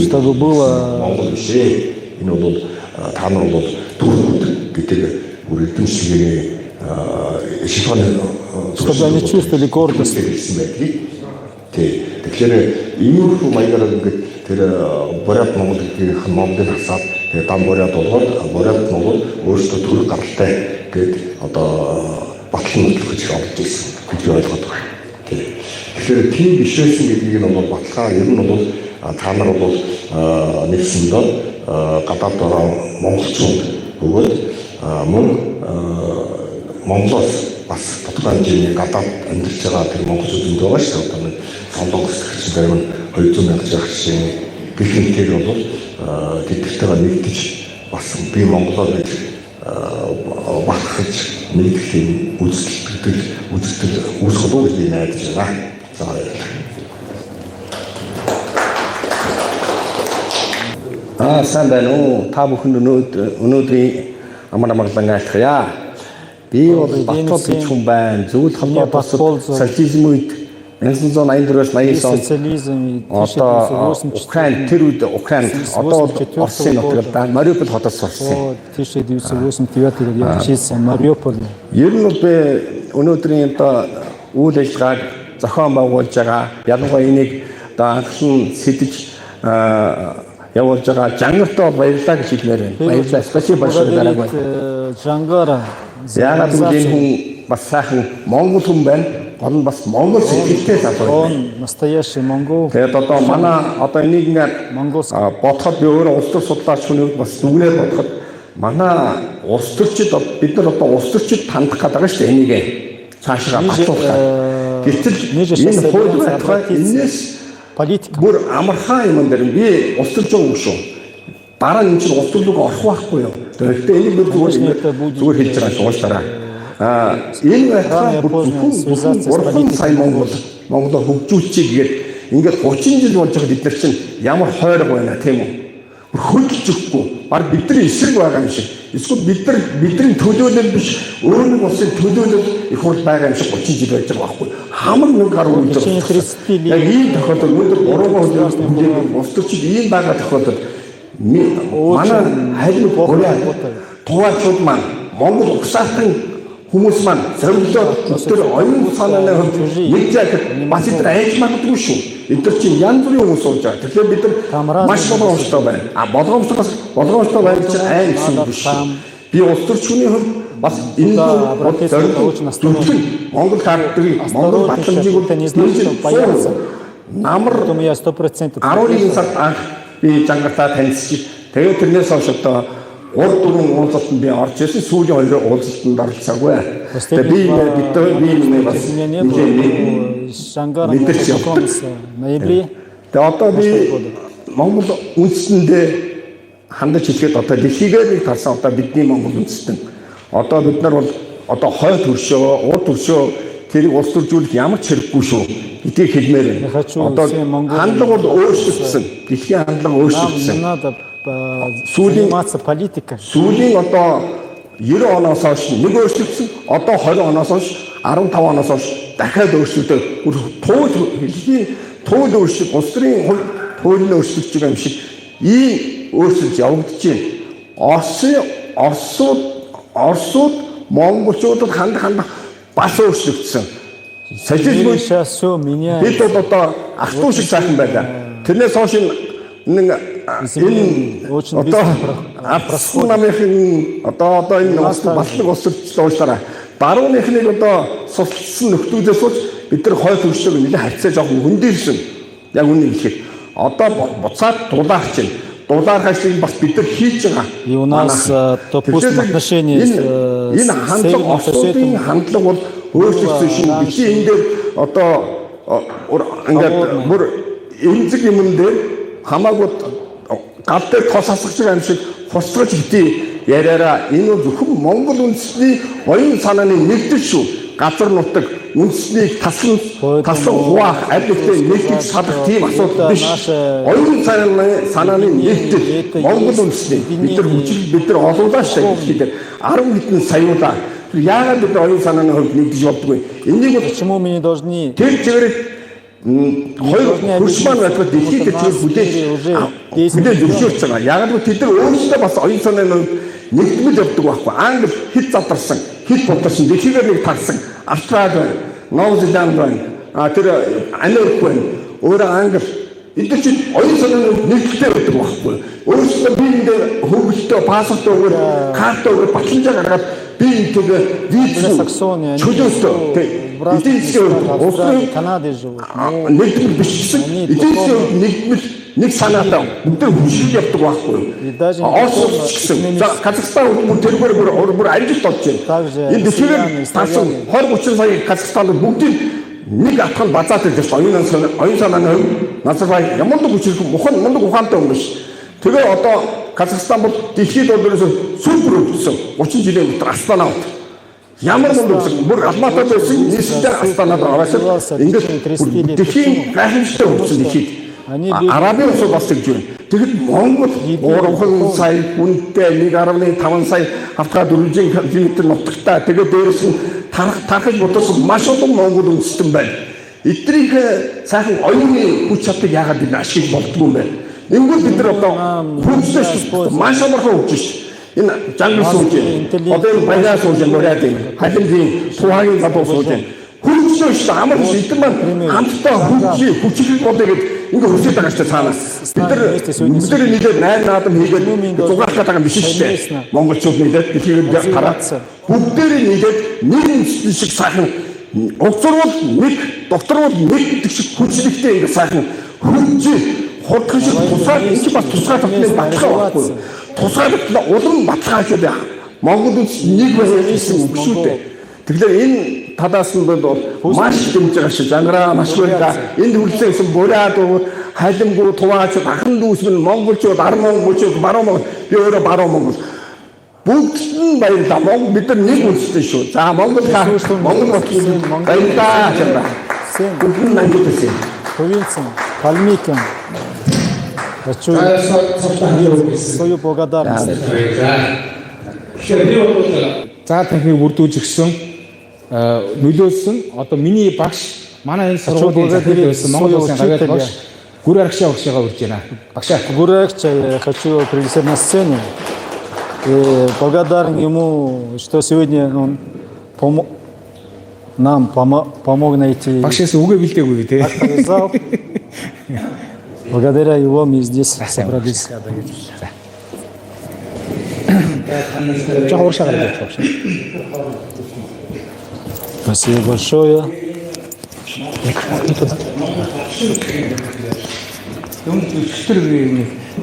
чтобы было энэ бол та нар бол түргүүд гэдэг үргэлжлэн шигээ чтобы они чувствовали гордость. Тэгэхээр иймэрхүү маягаар ингээд тэр Бурят Монгол гэдгийг Монголын хасаад тэгээд дан Бурят болгоод Бурят Монгол өөрсдөө төрөг гаралтай гээд одоо батлан нотлох гэж олж ирсэн гэж ойлгоод байна. Тэгэхээр тийм биш байсан гэдгийг нь бол баталгаа ер нь бол та нар бол нэгсэндээ гадаад байгаа монголчууд бөгөөд мөн Монголоос бас тодорхой хэмжээний гадаад амьдарч байгаа тэр монголчууд байгаа шүү дээ. Одоо Солонгос гэж зарим 200 мянган жагчийн гихэнтэр бол тэдгэртэйгээ нэгдэж бас би Монголоо гэж багтаж нэгдэхин үзэлтэй үүсгэх үү гэж найдаж байна. За баярлалаа. Сайн байна уу? Та бүхэн өнөөдрийн амармагдан айлтгая. Би бол батлал гэж хүн байна. Зөвлөх хамнаа босод социализм үед 1984-89 одоо Украин тэр үед Украин одоо Оросын нутагт Мариуполь хотоос сурсан. 1989 году я учился в Мариуполе. Ер нь би өнөөдрийн одоо үйл ажиллагааг зохион байгуулж байгаа. Ялангуяа энийг одоо анхлан сэтэж явуулж байгаа Жангартай баярлалаа гэж хэлмээр байна. Баярлалаа. Спасибо большое, дорогой. Жангара. Яагаад гэвэл энэ хүн бас сайхан монгол хүн байна. Он бас монгол сэтгэлтэй залуу. Он настоящий монгол. Тэгээд одоо манай одоо энийг ингээд бодоход би өөрөө улс төр судлаач хүний хувьд бас нүгнээр бодоход манай улс төрчид бид нар одоо улс төрчид хандах гэдэг байгаа шүү дээ энийг цаашаа батлуулах. Гэтэл энэ хууль байтугай энэс политик бүр амархан юм дээр би устдалж байгаа юм шүү. Дараа нь чинь устдал руу орох байхгүй юу? Тэгэхдээ энийг би зүгээр хэлж байгаа юм уушлаараа. Энэ байтугай бүрэн сайн Монголоо хөгжүүлчихье гэгээд ингээд 30 жил болж байгаа бид нар чинь ямар хойрог байна тийм үү? Хөлж өгөхгүй. Баг бидний эсрэг байгаа юм шиг. Эсвэл бидний төлөөлөл биш өөрийн улсын төлөөлөл их хурл байгаа юм шиг 30 жил байж байгаа байхгүй. Хамаг нэг гаруй үед. Яг ийм тохиолдолд өндөр 3 устдалчид ийм байгаа тохиолдолд манай хайрын тугаачууд маань Монгол угсаалтын хүмүүс маань зориглоод өдөр оюун санааны хувьд нэг яг бас их айж магадгүй шүү. Эдгээр чинь янз бүрийн хүмүүс сууж байгаа. Тэгэхээр бид нар маш болгоомжтой байна. Болгоомжтой байх чинь айн гэсэн үг биш. Би улс төрчмөний хувьд бас энэ зориглож Монгол хардлагыг Монгол батламжийг баярлсан. Намар 11 сард анх би Жангартаа танилцчих. Тэгээд тэрнээс хойш одоо 3-4 уулзалтанд би орж ирсэн. Сүүлийн 2 уулзалтанд оролцоогүй. Тэгээд би бас Шангар ноябрь. Тэгээд одоо би Монгол үндэстэндээ хандаж хэлгээд одоо дэлхийгээр нэг тарсан одоо бидний Монгол үндэстэн. Одоо бид нар бол одоо хойд төршөө, урд төршөө тэрийг улс төржүүлэх ямар ч хэрэггүй шүү. Гэдгийг хэлмээр байна. Одоо хандлага бол өөрчлөгдсөн. Дэлхийн хандлага өөрчлөгдсөн. Сүүлийн политика. Сүүлийн одоо 90 оноос хойш нэг өөрчлөгдсөн. Одоо 20 оноос хойш 15 оноос хойш дахиад өөрчлөгдөв. Дэлхийн туул өөрчлөлт, улс төрийн хуулийн өөрчлөгдөж байгаа юм шиг ийм өөрчлөлт явагдаж байна. Оросууд монголчуудад хандах бас өөрчлөгдсөн. Бид бол одоо ах トゥ шиг сайхан байлаа. Тэрнээс хойш энэ одоо Африкан намын одоо энэ батлаг улсчлал уушлаараа барууныхныг одоо сулсан нөхдүүдээс бол бид нар хойд хөршөөг нэлээд харьцаа жоохон хөндөрсөн. Яг үнийг хэлэхэд одоо буцаад дулаарч байна. Дулаархайшлыг бас бид нар хийж байгаа. И у нас допустим отношения энэ хандлага Оросуудын хандлага бол өөрчлөгдсөн шин. Бидний энэ дээр одоо ингээд бүр эмзэг юм дээр хамаагүй гал дээр тос асгаж байгаа юм шиг хусгаж битий яриараа энэ зөвхөн Монгол үндэсний оюун санааны нэгдэл шүү. Газар нутаг үндэснийг таслан хуваах аль нэгтэй нэгдэж салах тийм асуудал биш. Оюун санааны нэгдэл Монгол үндэсний бид нар олуулаашаа гэхээр 10 хэдэн саяудаа яагаад бид оюун санааны хувьд нэгдэж болдгоо. Энийг почему мы не должны тэр чигээр хоёр хурш маань байдаг дэлхийд тэр хүлээж зөвшөөрч байгаа. Яг л тэд нар өөрсдөө бас оюун санааны нэгдмэл явдаг байхгүй. Англи хэд задарсан, хэд боловсон, дэлхийгээр нэг тарсан. Австрали байна, Нью Зеланд байна, тэр Америк байна, өөрөө англи. Эдгээр чинь оюун санааны нэгдэлтэй байдаг байхгүй. Өөрсдөө биендээ хөвгөлтөө, паспорт өгөр, карт өгөр баталж гаргаад би тэгээ виз чөлөөтэй эдийн засгийн Канадад живут. Нэгдмэл биш гэсэн эдийн засгийн нэгдмэл нэг санаатай бид нар хүчил явдаг байхгүй. Орос гэсэн Казахстан бүр тэргээр бүр амжилт болж байна. Энэ дэлхийгээр тасан 20-30 сая Казахстанд бүгдийг нэг атгал базаад ирж байна. Оюун санааны Назарбаев ямар ч хүчил мундаг ухаантай юм биш. Тэгээ одоо Казахстан бол дэлхийд бол супер өвчсөн 30 жилийн дотор Астана авт. Ямар мундаг бүр Алматад байсан нийслэлээр Астанад аваад ингээд дэлхийн гайхамшигтай өвчсөн дэлхийд. Арабын улсууд бас гэж байна. Тэгэхэд Монгол 3 сая хүнтэй 1.5 сая хавтгаа 400 км нутагтай тэгээд дээрээс нь тархаж бодсон маш олон монгол үндэстэн байна. Эднийг сайхан оюуны хүч чадлыг яагаад бид ашиглаж болдгоо юм бэ? Энгүүл бид нар одоо хөгжлөж маш амархан хөгжиж энэ жангал сууж байна. Одоо энэ баяраа сууж байна. Халимгийн тухайн гадуур сууж байна. Хөгжлөж амархан эдгээр маань хамтдаа хүчлэг болоо гэдэг ингээ хүсэж байгаа ч цаанаас бид нар нийлээд 8 наадам хийгээд зугаах гэдэг юм биш шүү дээ. Монголчууд нийлээд тэгэхээр хараад бүгдээрээ нийлээд нэг шиг сайхан угцруулал нэг докторууд нэг гэдэг шиг хүчлэгтэй ингээ сайхан хөгжиж хурдхан шиг тусаад энэ бас тусгаад батлах байхгүй. Тусгаад улам баталгааж үү. Монгол үндэс нэг байсан үг шүү дээ. Тэгэхээр энэ талаас нь бол маш дэмж байгаа шүү. Зангараа маш баярлаа. Энд хүрсэн бурайдууд, халимгуу, туваач, бахан дүүсмэн, монголчууд, ар монголчууд, баруун монгол, би өөрөө баруун монгол. Бүгд нь баярлаа. Монгол бид нар нэг үндэстэй шүү. За Монгол баярлаа. Бүгд найдвартай. Провинция, Калмыкия. Хочу свою благодарность. За танхимыг бүрдүүлж өгсөн нөлөөлсөн одоо миний багш манай энэ сургуулийн захирал байсан Монгол Улсын гавьяа багш Гүр Аргашаа багшаа урьж байна. Багшаа Гүр Аргашаа, я хочу пригласить на сцену. И благодарен ему, что сегодня он нам помог найти. Багшаас үгээ бэлдээгүй тий. Благодаря его мы здесь собрались. Спасибо большое.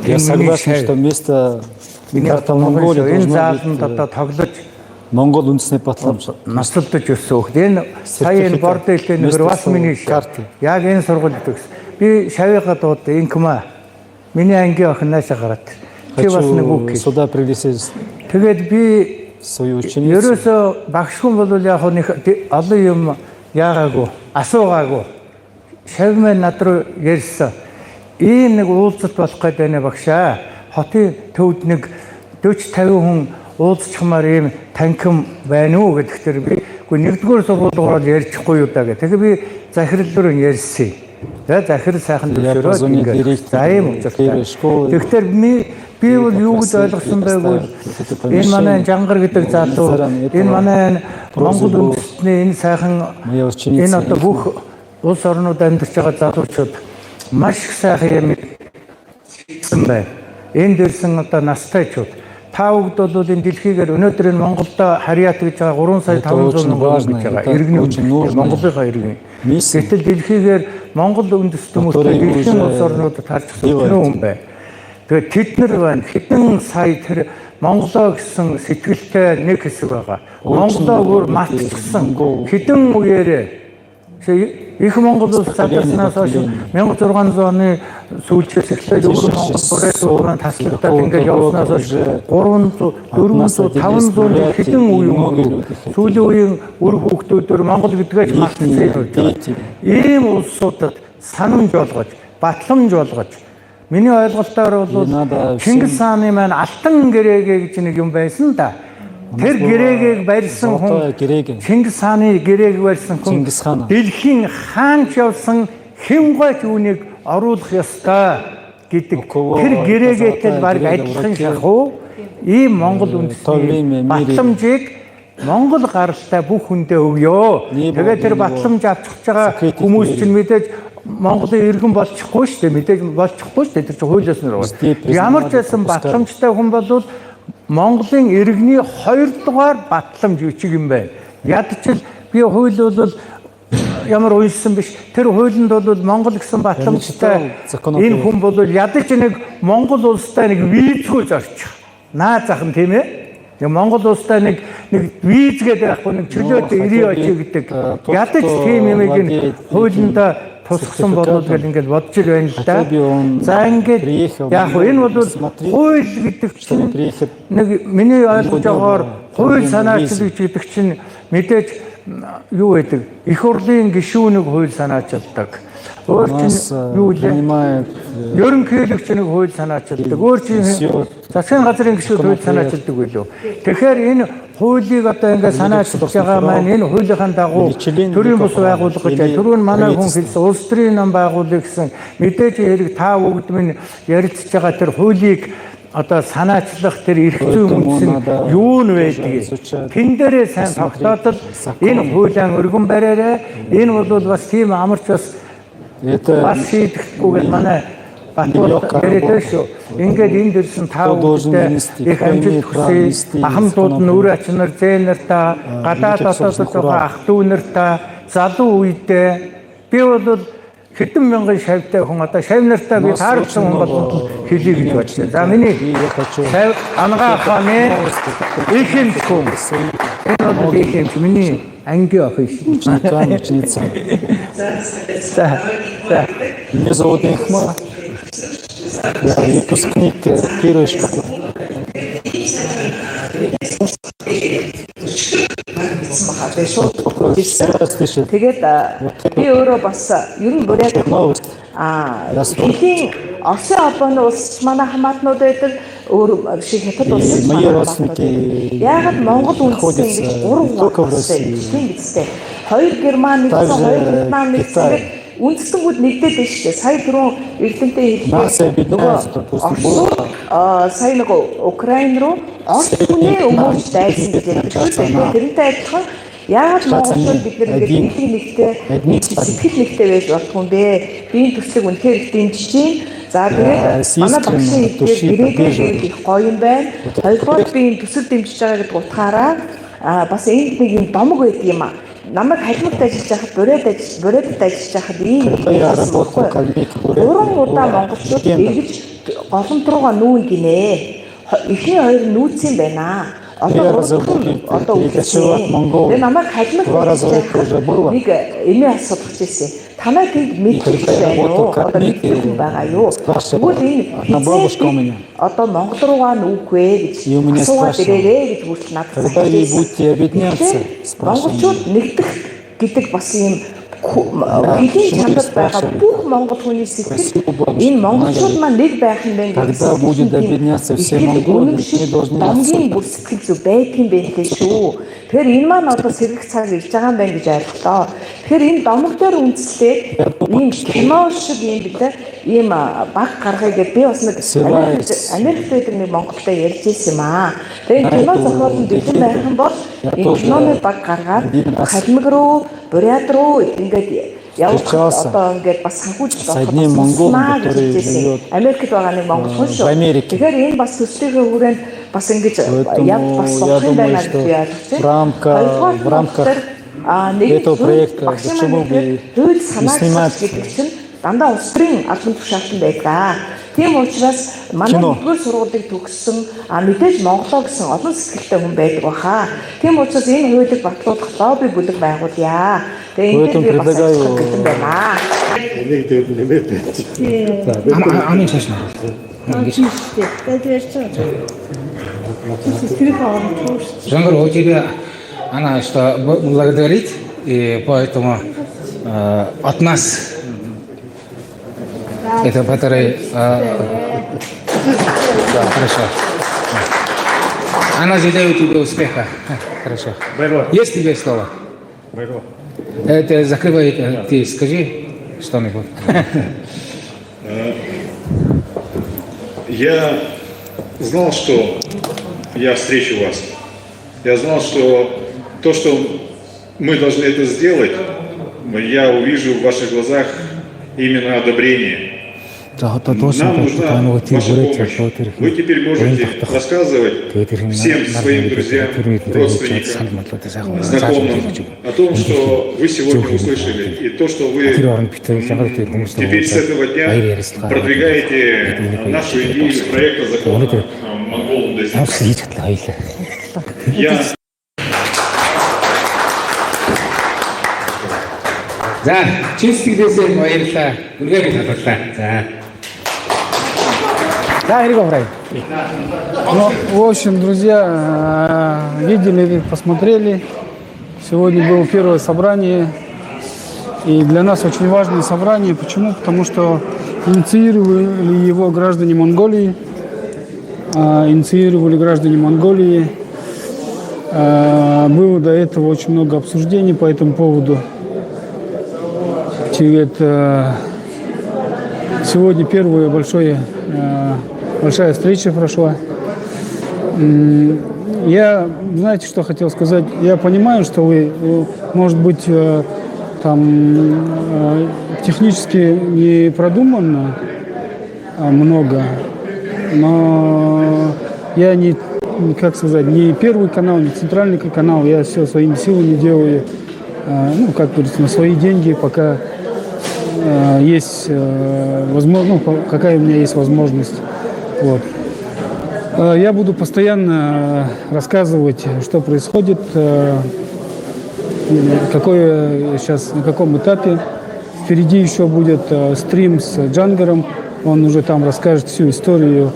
Я согласен, что место карта Монголии должно быть Монгол үндэсний батламж наслдаж өссөн хөх. Энэ сая энэ бордэлтэй нэр бас миний карт. Яг энэ сургуульд төгс. Би шавьяга дууд инкма. Миний ангийн охин наашаа гараад. Чи бас нэг үг. Сюда пригласить. Тэгээд би свою ученицу. Ерөөсө багш хүн бол яг нэг олон юм яагаагүй, асуугаагүй. Шавьмаа над руу ярьсан. Ийм нэг уулзалт болох гэдэг байна багшаа. Хотын төвд нэг 40-50 хүн уулзчихмаар ийм танхим байна уу гэдэгтэр би нэгдүгээр сургууль ороод ярьчихгүй юу даа гэх. Тэгээ би захирал руу ярьсан. За захирал сайхан зөвшөөрөөд ингээд. За ийм учраас. Тэгэхээр би бол юу гэж ойлгосон байггүй. Энэ манай Жангар гэдэг залуу, энэ манай Монгол үндэстний энэ сайхан энэ одоо бүх улс орнууд амьдарч байгаа залуучууд маш их сайхан юм хийсэн байна. Энд дэрсэн одоо настайчууд та бүгд бол энэ дэлхийгээр өнөөдөр энэ Монголд харьяат гэж байгаа 3 сая 500 мянган гэж байгаа. Иргэний Монголынхаа иргэн. Гэтэл дэлхийгээр Монгол үндэстэн хүмүүстэй дэлхийн улс орнуудад харьцсан хүн байна. Тэгээд тэд нар байна. Хэдэн сая тэр Монголоо гэсэн сэтгэлтэй нэг хэсэг байгаа. Монголоо бүр мартчихсан. Хэдэн үеэрээ их Монгол улс задаснаас хойш 1600 оны сүүлчээс эхлээд өвөр Монгол таслагдаад ингээд явснаас хойш 300, 400, 500 хэдэн үе өнгөрөв. Сүүлийн үеийн үр хүүхдүүдээр Монгол гэдгээс мартчихсан. Ийм улсуудад санамж болгож, батламж болгож миний ойлголтоор бол Чингис хааны маань алтан гэрээгээ гэж нэг юм байсан да. Тэр гэрээгийг барьсан хүн Чингис хааны гэрээг барьсан хүн дэлхийн хаанч явсан хэмгайч үүнийг оруулах ёстой гэдэг. Тэр гэрээгээтэй баг адилхан шахуу ийм Монгол үндэстний батламжийг Монгол гаралтай бүх хүндээ өгөө. Тэгээд тэр батламж авчихж байгаа хүмүүс чинь мэдээж Монголын иргэн болчихгүй шүү дээ. Мэдээж болчихгүй шүү дээ. Тэр чинь хуулиас нэр байна. Ямар ч байсан батламжтай хүн бол Монголын иргэний 2 дугаар батламж үчиг юм байна. Ядчил би хууль бол ямар уйлсан биш. Тэр хуулинд бол Монгол гэсэн батламжтай энэ хүн бол ядаж нэг Монгол улстай нэг визгүй зорчих. Наа захын тийм ээ. Монгол улстай нэг виз гэдэг байхгүй нэг чөлөөтэй ирээ очие гэдэг. Ядаж тийм юмыг энэ хуулинд тусгсан болоод гэл ингээд бодож ир байна л да. За ингээд яг энэ бол хууль гэдэг чинь нэг миний ойлгож байгаагаар хууль санаачлагч гэдэг чинь мэдээж юу гэдэг их хурлын гишүүнийг хууль санаачилдаг. Өөр чинь юу вэ? Ерөнхийлөгч нэг хууль санаачилдаг. Өөр чинь засгийн газрын гишүүд хууль санаачилдаг байлоо. Тэгэхээр энэ хуулийг одоо ингээд санаачилж байгаа маань энэ хуулийнхаа дагуу төрийн бус байгууллага гэж түрүүн манай хүн хэлсэн улс төрийн нам байгуулъя гэсэн мэдээж хэрэг та бүгд минь ярилцж байгаа тэр хуулийг одоо санаачлах тэр эрх зүйн үндэс нь юу нь байдгийг тэн дээрээ сайн тогтоотол энэ хуулиан өргөн бариараа энэ бол бас тийм амарч бас шийдэхгүйгээр манай Батболт яриад шүү. Ингээд энд ирсэн та бүхэндээ их амжилт хүсье. Ахмадууд нь үр ачнаар зээнэртаа гадаад дотоод жоохон ах дүү нартаа залуу үедээ би бол хэдэн мянган шавьтай хүн одоо шавь нартаа би таарсан хүн бол хэлье гэж бодлоо. За миний шавь ангаа хааны ихэн хүн. Энэ бол ихэн миний анги ах их. Меня зовут Ихма. Я выпускник первой школы. Тэгээд би өөрөө бас ер нь бүрээд дэлхийн Оросын холбооны улс манай хамаатнууд байдаг өөр шиг хятад улс яагаад Монгол үндэстэн ингэж 3 улстай тийм бидтэй 2 Герман нэгсэн 2 Вьетнам нэгсэн үндэстэнүүд нэгдээд байна шүү дээ. Сая түрүүн Эрдэнэтэй хэлсэн сая нэг Украин руу Орос хүний өмөрч дайсан гэж ярьдаг. Тэрнтэй адилхан яагаад монголчууд бид нэг нэгтэй сэтгэл нэгтэй байж болтгүй юм бэ? Биеийн төслийг үнэхээр их дэмжиж чинь. За тэгээд манай багшийн хэлээр их гоё юм байна. Хоёрдугаар биеийн төсөл дэмжиж байгаа гэдэг утгаараа бас энд нэг юм домог байдаг юм аа. Намайг халимт ажиллаж байхад бүрээд ажиллаж байхад ийм болохгүй. 3 удаа монголчууд эргэж голомт руугаа нүүн гинэ. Эхний хоёр нүүцсэн байна. Одоо үгүй. Тэгээ намайг халимт нэг эмээ асуудагч байсан. Танай тэнд мэдчих байна уу? Одоо мэдчих байгаа юу? Тэгвэл энэ одоо Монгол руугаа нүүхвэ гэж асууад ирээрээ гэж хүртэл надад хэлсэн. Монголчууд нэгдэх гэдэг бас юм хэдийн чандад байгаа бүх монгол хүний сэтгэл энэ монголчууд маань нэг байх юм байна гэсэн. Домгийн бүр сэтгэл зүй байдаг юм байна шүү. Тэгэхээр энэ маань одоо сэргэх цаг ирж байгаа юм байна гэж ойлголоо. Тэгэхээр энэ домог дээр үндэслээд ийм кино шиг юм бид ийм баг гаргая гэж би бас нэг Америкт байдаг нэг Монголтай ярьж ирсэн юм аа. Тэгээ кино зохиолын дэвтэн байх юм бол энэ киноны баг гаргаад халимг руу Бурят руу ингээд явж одоо ингээд бас санхүүж Америкт байгаа нэг монгол хүн шүү. Тэгэхээр энэ бас төслийнхээ хүрээнд бас ингэж яв бас болох юм байна гэж би ойлгосон. В рамках этого проекта почему бы снимать гэдэг чинь дандаа улс төрийн албан тушаалтан байдаг. Тийм учраас манай нэгдүгээр сургуулийг төгссөн мэдээж Монголоо гэсэн олон сэтгэлтэй хүн байдаг баха. Тийм учраас энэ хуулийг батлуулах лобби бүлэг байгуулъя. Тэгээ энэ би бас хэлсэн байна. Нэг дэв нэмээд байна. Амин шашна. Жангар тебе она что благодарит, и поэтому от нас это который хорошо. Она желает тебе успеха. Хорошо. Есть тебе слово? Это закрывает. Ты скажи что-нибудь. Я знал, что я встречу вас. Я знал, что то, что мы должны это сделать, я увижу в ваших глазах именно одобрение. Нам нужна ваша помощь. Вы теперь можете рассказывать всем своим друзьям, родственникам, знакомым о том, что вы сегодня услышали, и то, что вы теперь с этого дня продвигаете нашу идею проекта закона «Монгол Десять». Я... За, чистигдээсээ баярлалаа. Үнэхээр талархлаа. За. Да, Игорь Гаврай. Ну, в общем, друзья, видели, посмотрели. Сегодня было первое собрание. И для нас очень важное собрание. Почему? Потому что инициировали его граждане Монголии. Было до этого очень много обсуждений по этому поводу. Сегодня первая большая встреча прошла. Я, знаете, что хотел сказать? Я понимаю, что вы, может быть, там технически не продумано много, но я не, как сказать, не первый канал, не центральный канал, я все своими силами делаю, ну, как говорится, на свои деньги, пока есть возможность, ну, какая у меня есть возможность. Вот. Я буду постоянно рассказывать, что происходит, какое сейчас, на каком этапе. Впереди еще будет стрим с Джангером. Он уже там расскажет всю историю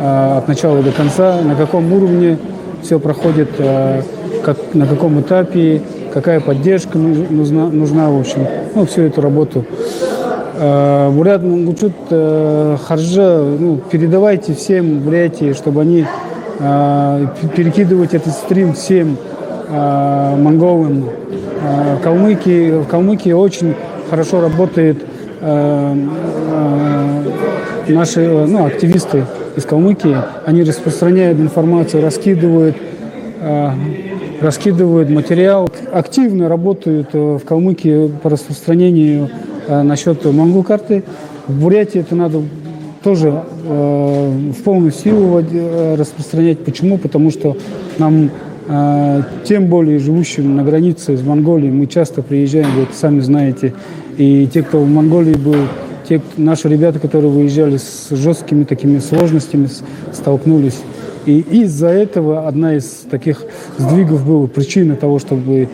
от начала до конца, на каком уровне все проходит, на каком этапе, какая поддержка нужна, в общем, ну, всю эту работу. Бурят Мангучут Харжа, ну, передавайте всем в Бурятии, чтобы они перекидывать этот стрим всем монголам. В Калмыкии очень хорошо работает наши, ну, активисты из Калмыкии. Они распространяют информацию, раскидывают материал, активно работают в Калмыкии по распространению насчет монгол-карты. В Бурятии это надо тоже в полную силу распространять. Почему? Потому что нам, тем более живущим на границе с Монголией, мы часто приезжаем, вы это сами знаете, и те, кто в Монголии был, наши ребята, которые выезжали с жесткими такими сложностями, столкнулись. И из-за этого одна из таких сдвигов была причина того, чтобы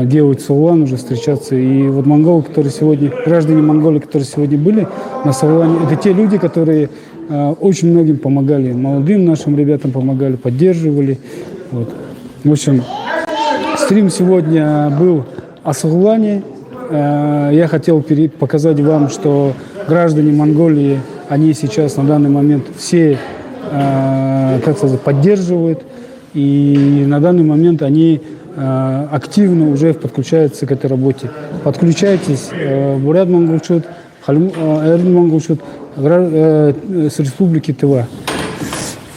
делать Саулан, уже встречаться. И вот монголы, которые сегодня, граждане Монголии, которые сегодня были на Саулане, это те люди, которые очень многим помогали, молодым нашим ребятам помогали, поддерживали. Вот. В общем, стрим сегодня был о Саулане. Я хотел показать вам, что граждане Монголии, они сейчас на данный момент все, как сказать, поддерживают, и на данный момент они активно уже подключаются к этой работе. Подключайтесь, Бурят Мангучут, Эрин Мангучут с Республики Тыва.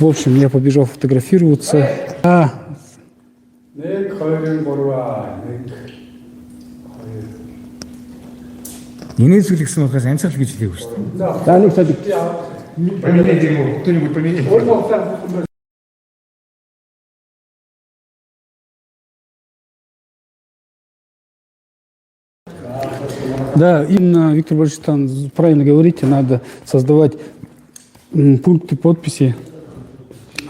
В общем, я побежал фотографироваться. Инээсгэл гэсэн болохоос амьсгал гэж хэлээгүй шүү дээ. За нэг садик. Поменять ему, кто-нибудь поменять. Да, именно, Виктор Борисович, правильно говорите, надо создавать пункты подписи,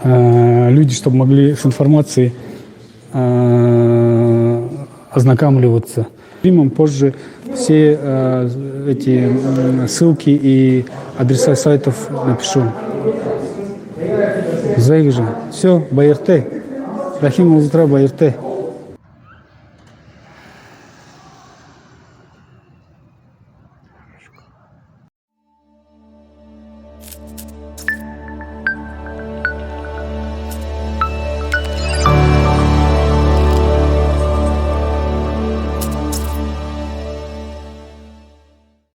люди, чтобы могли с информацией ознакомливаться. Стримом позже все эти ссылки и адреса сайтов напишу. Зайг же. Все, Байерте. Рахим Узутра Байерте.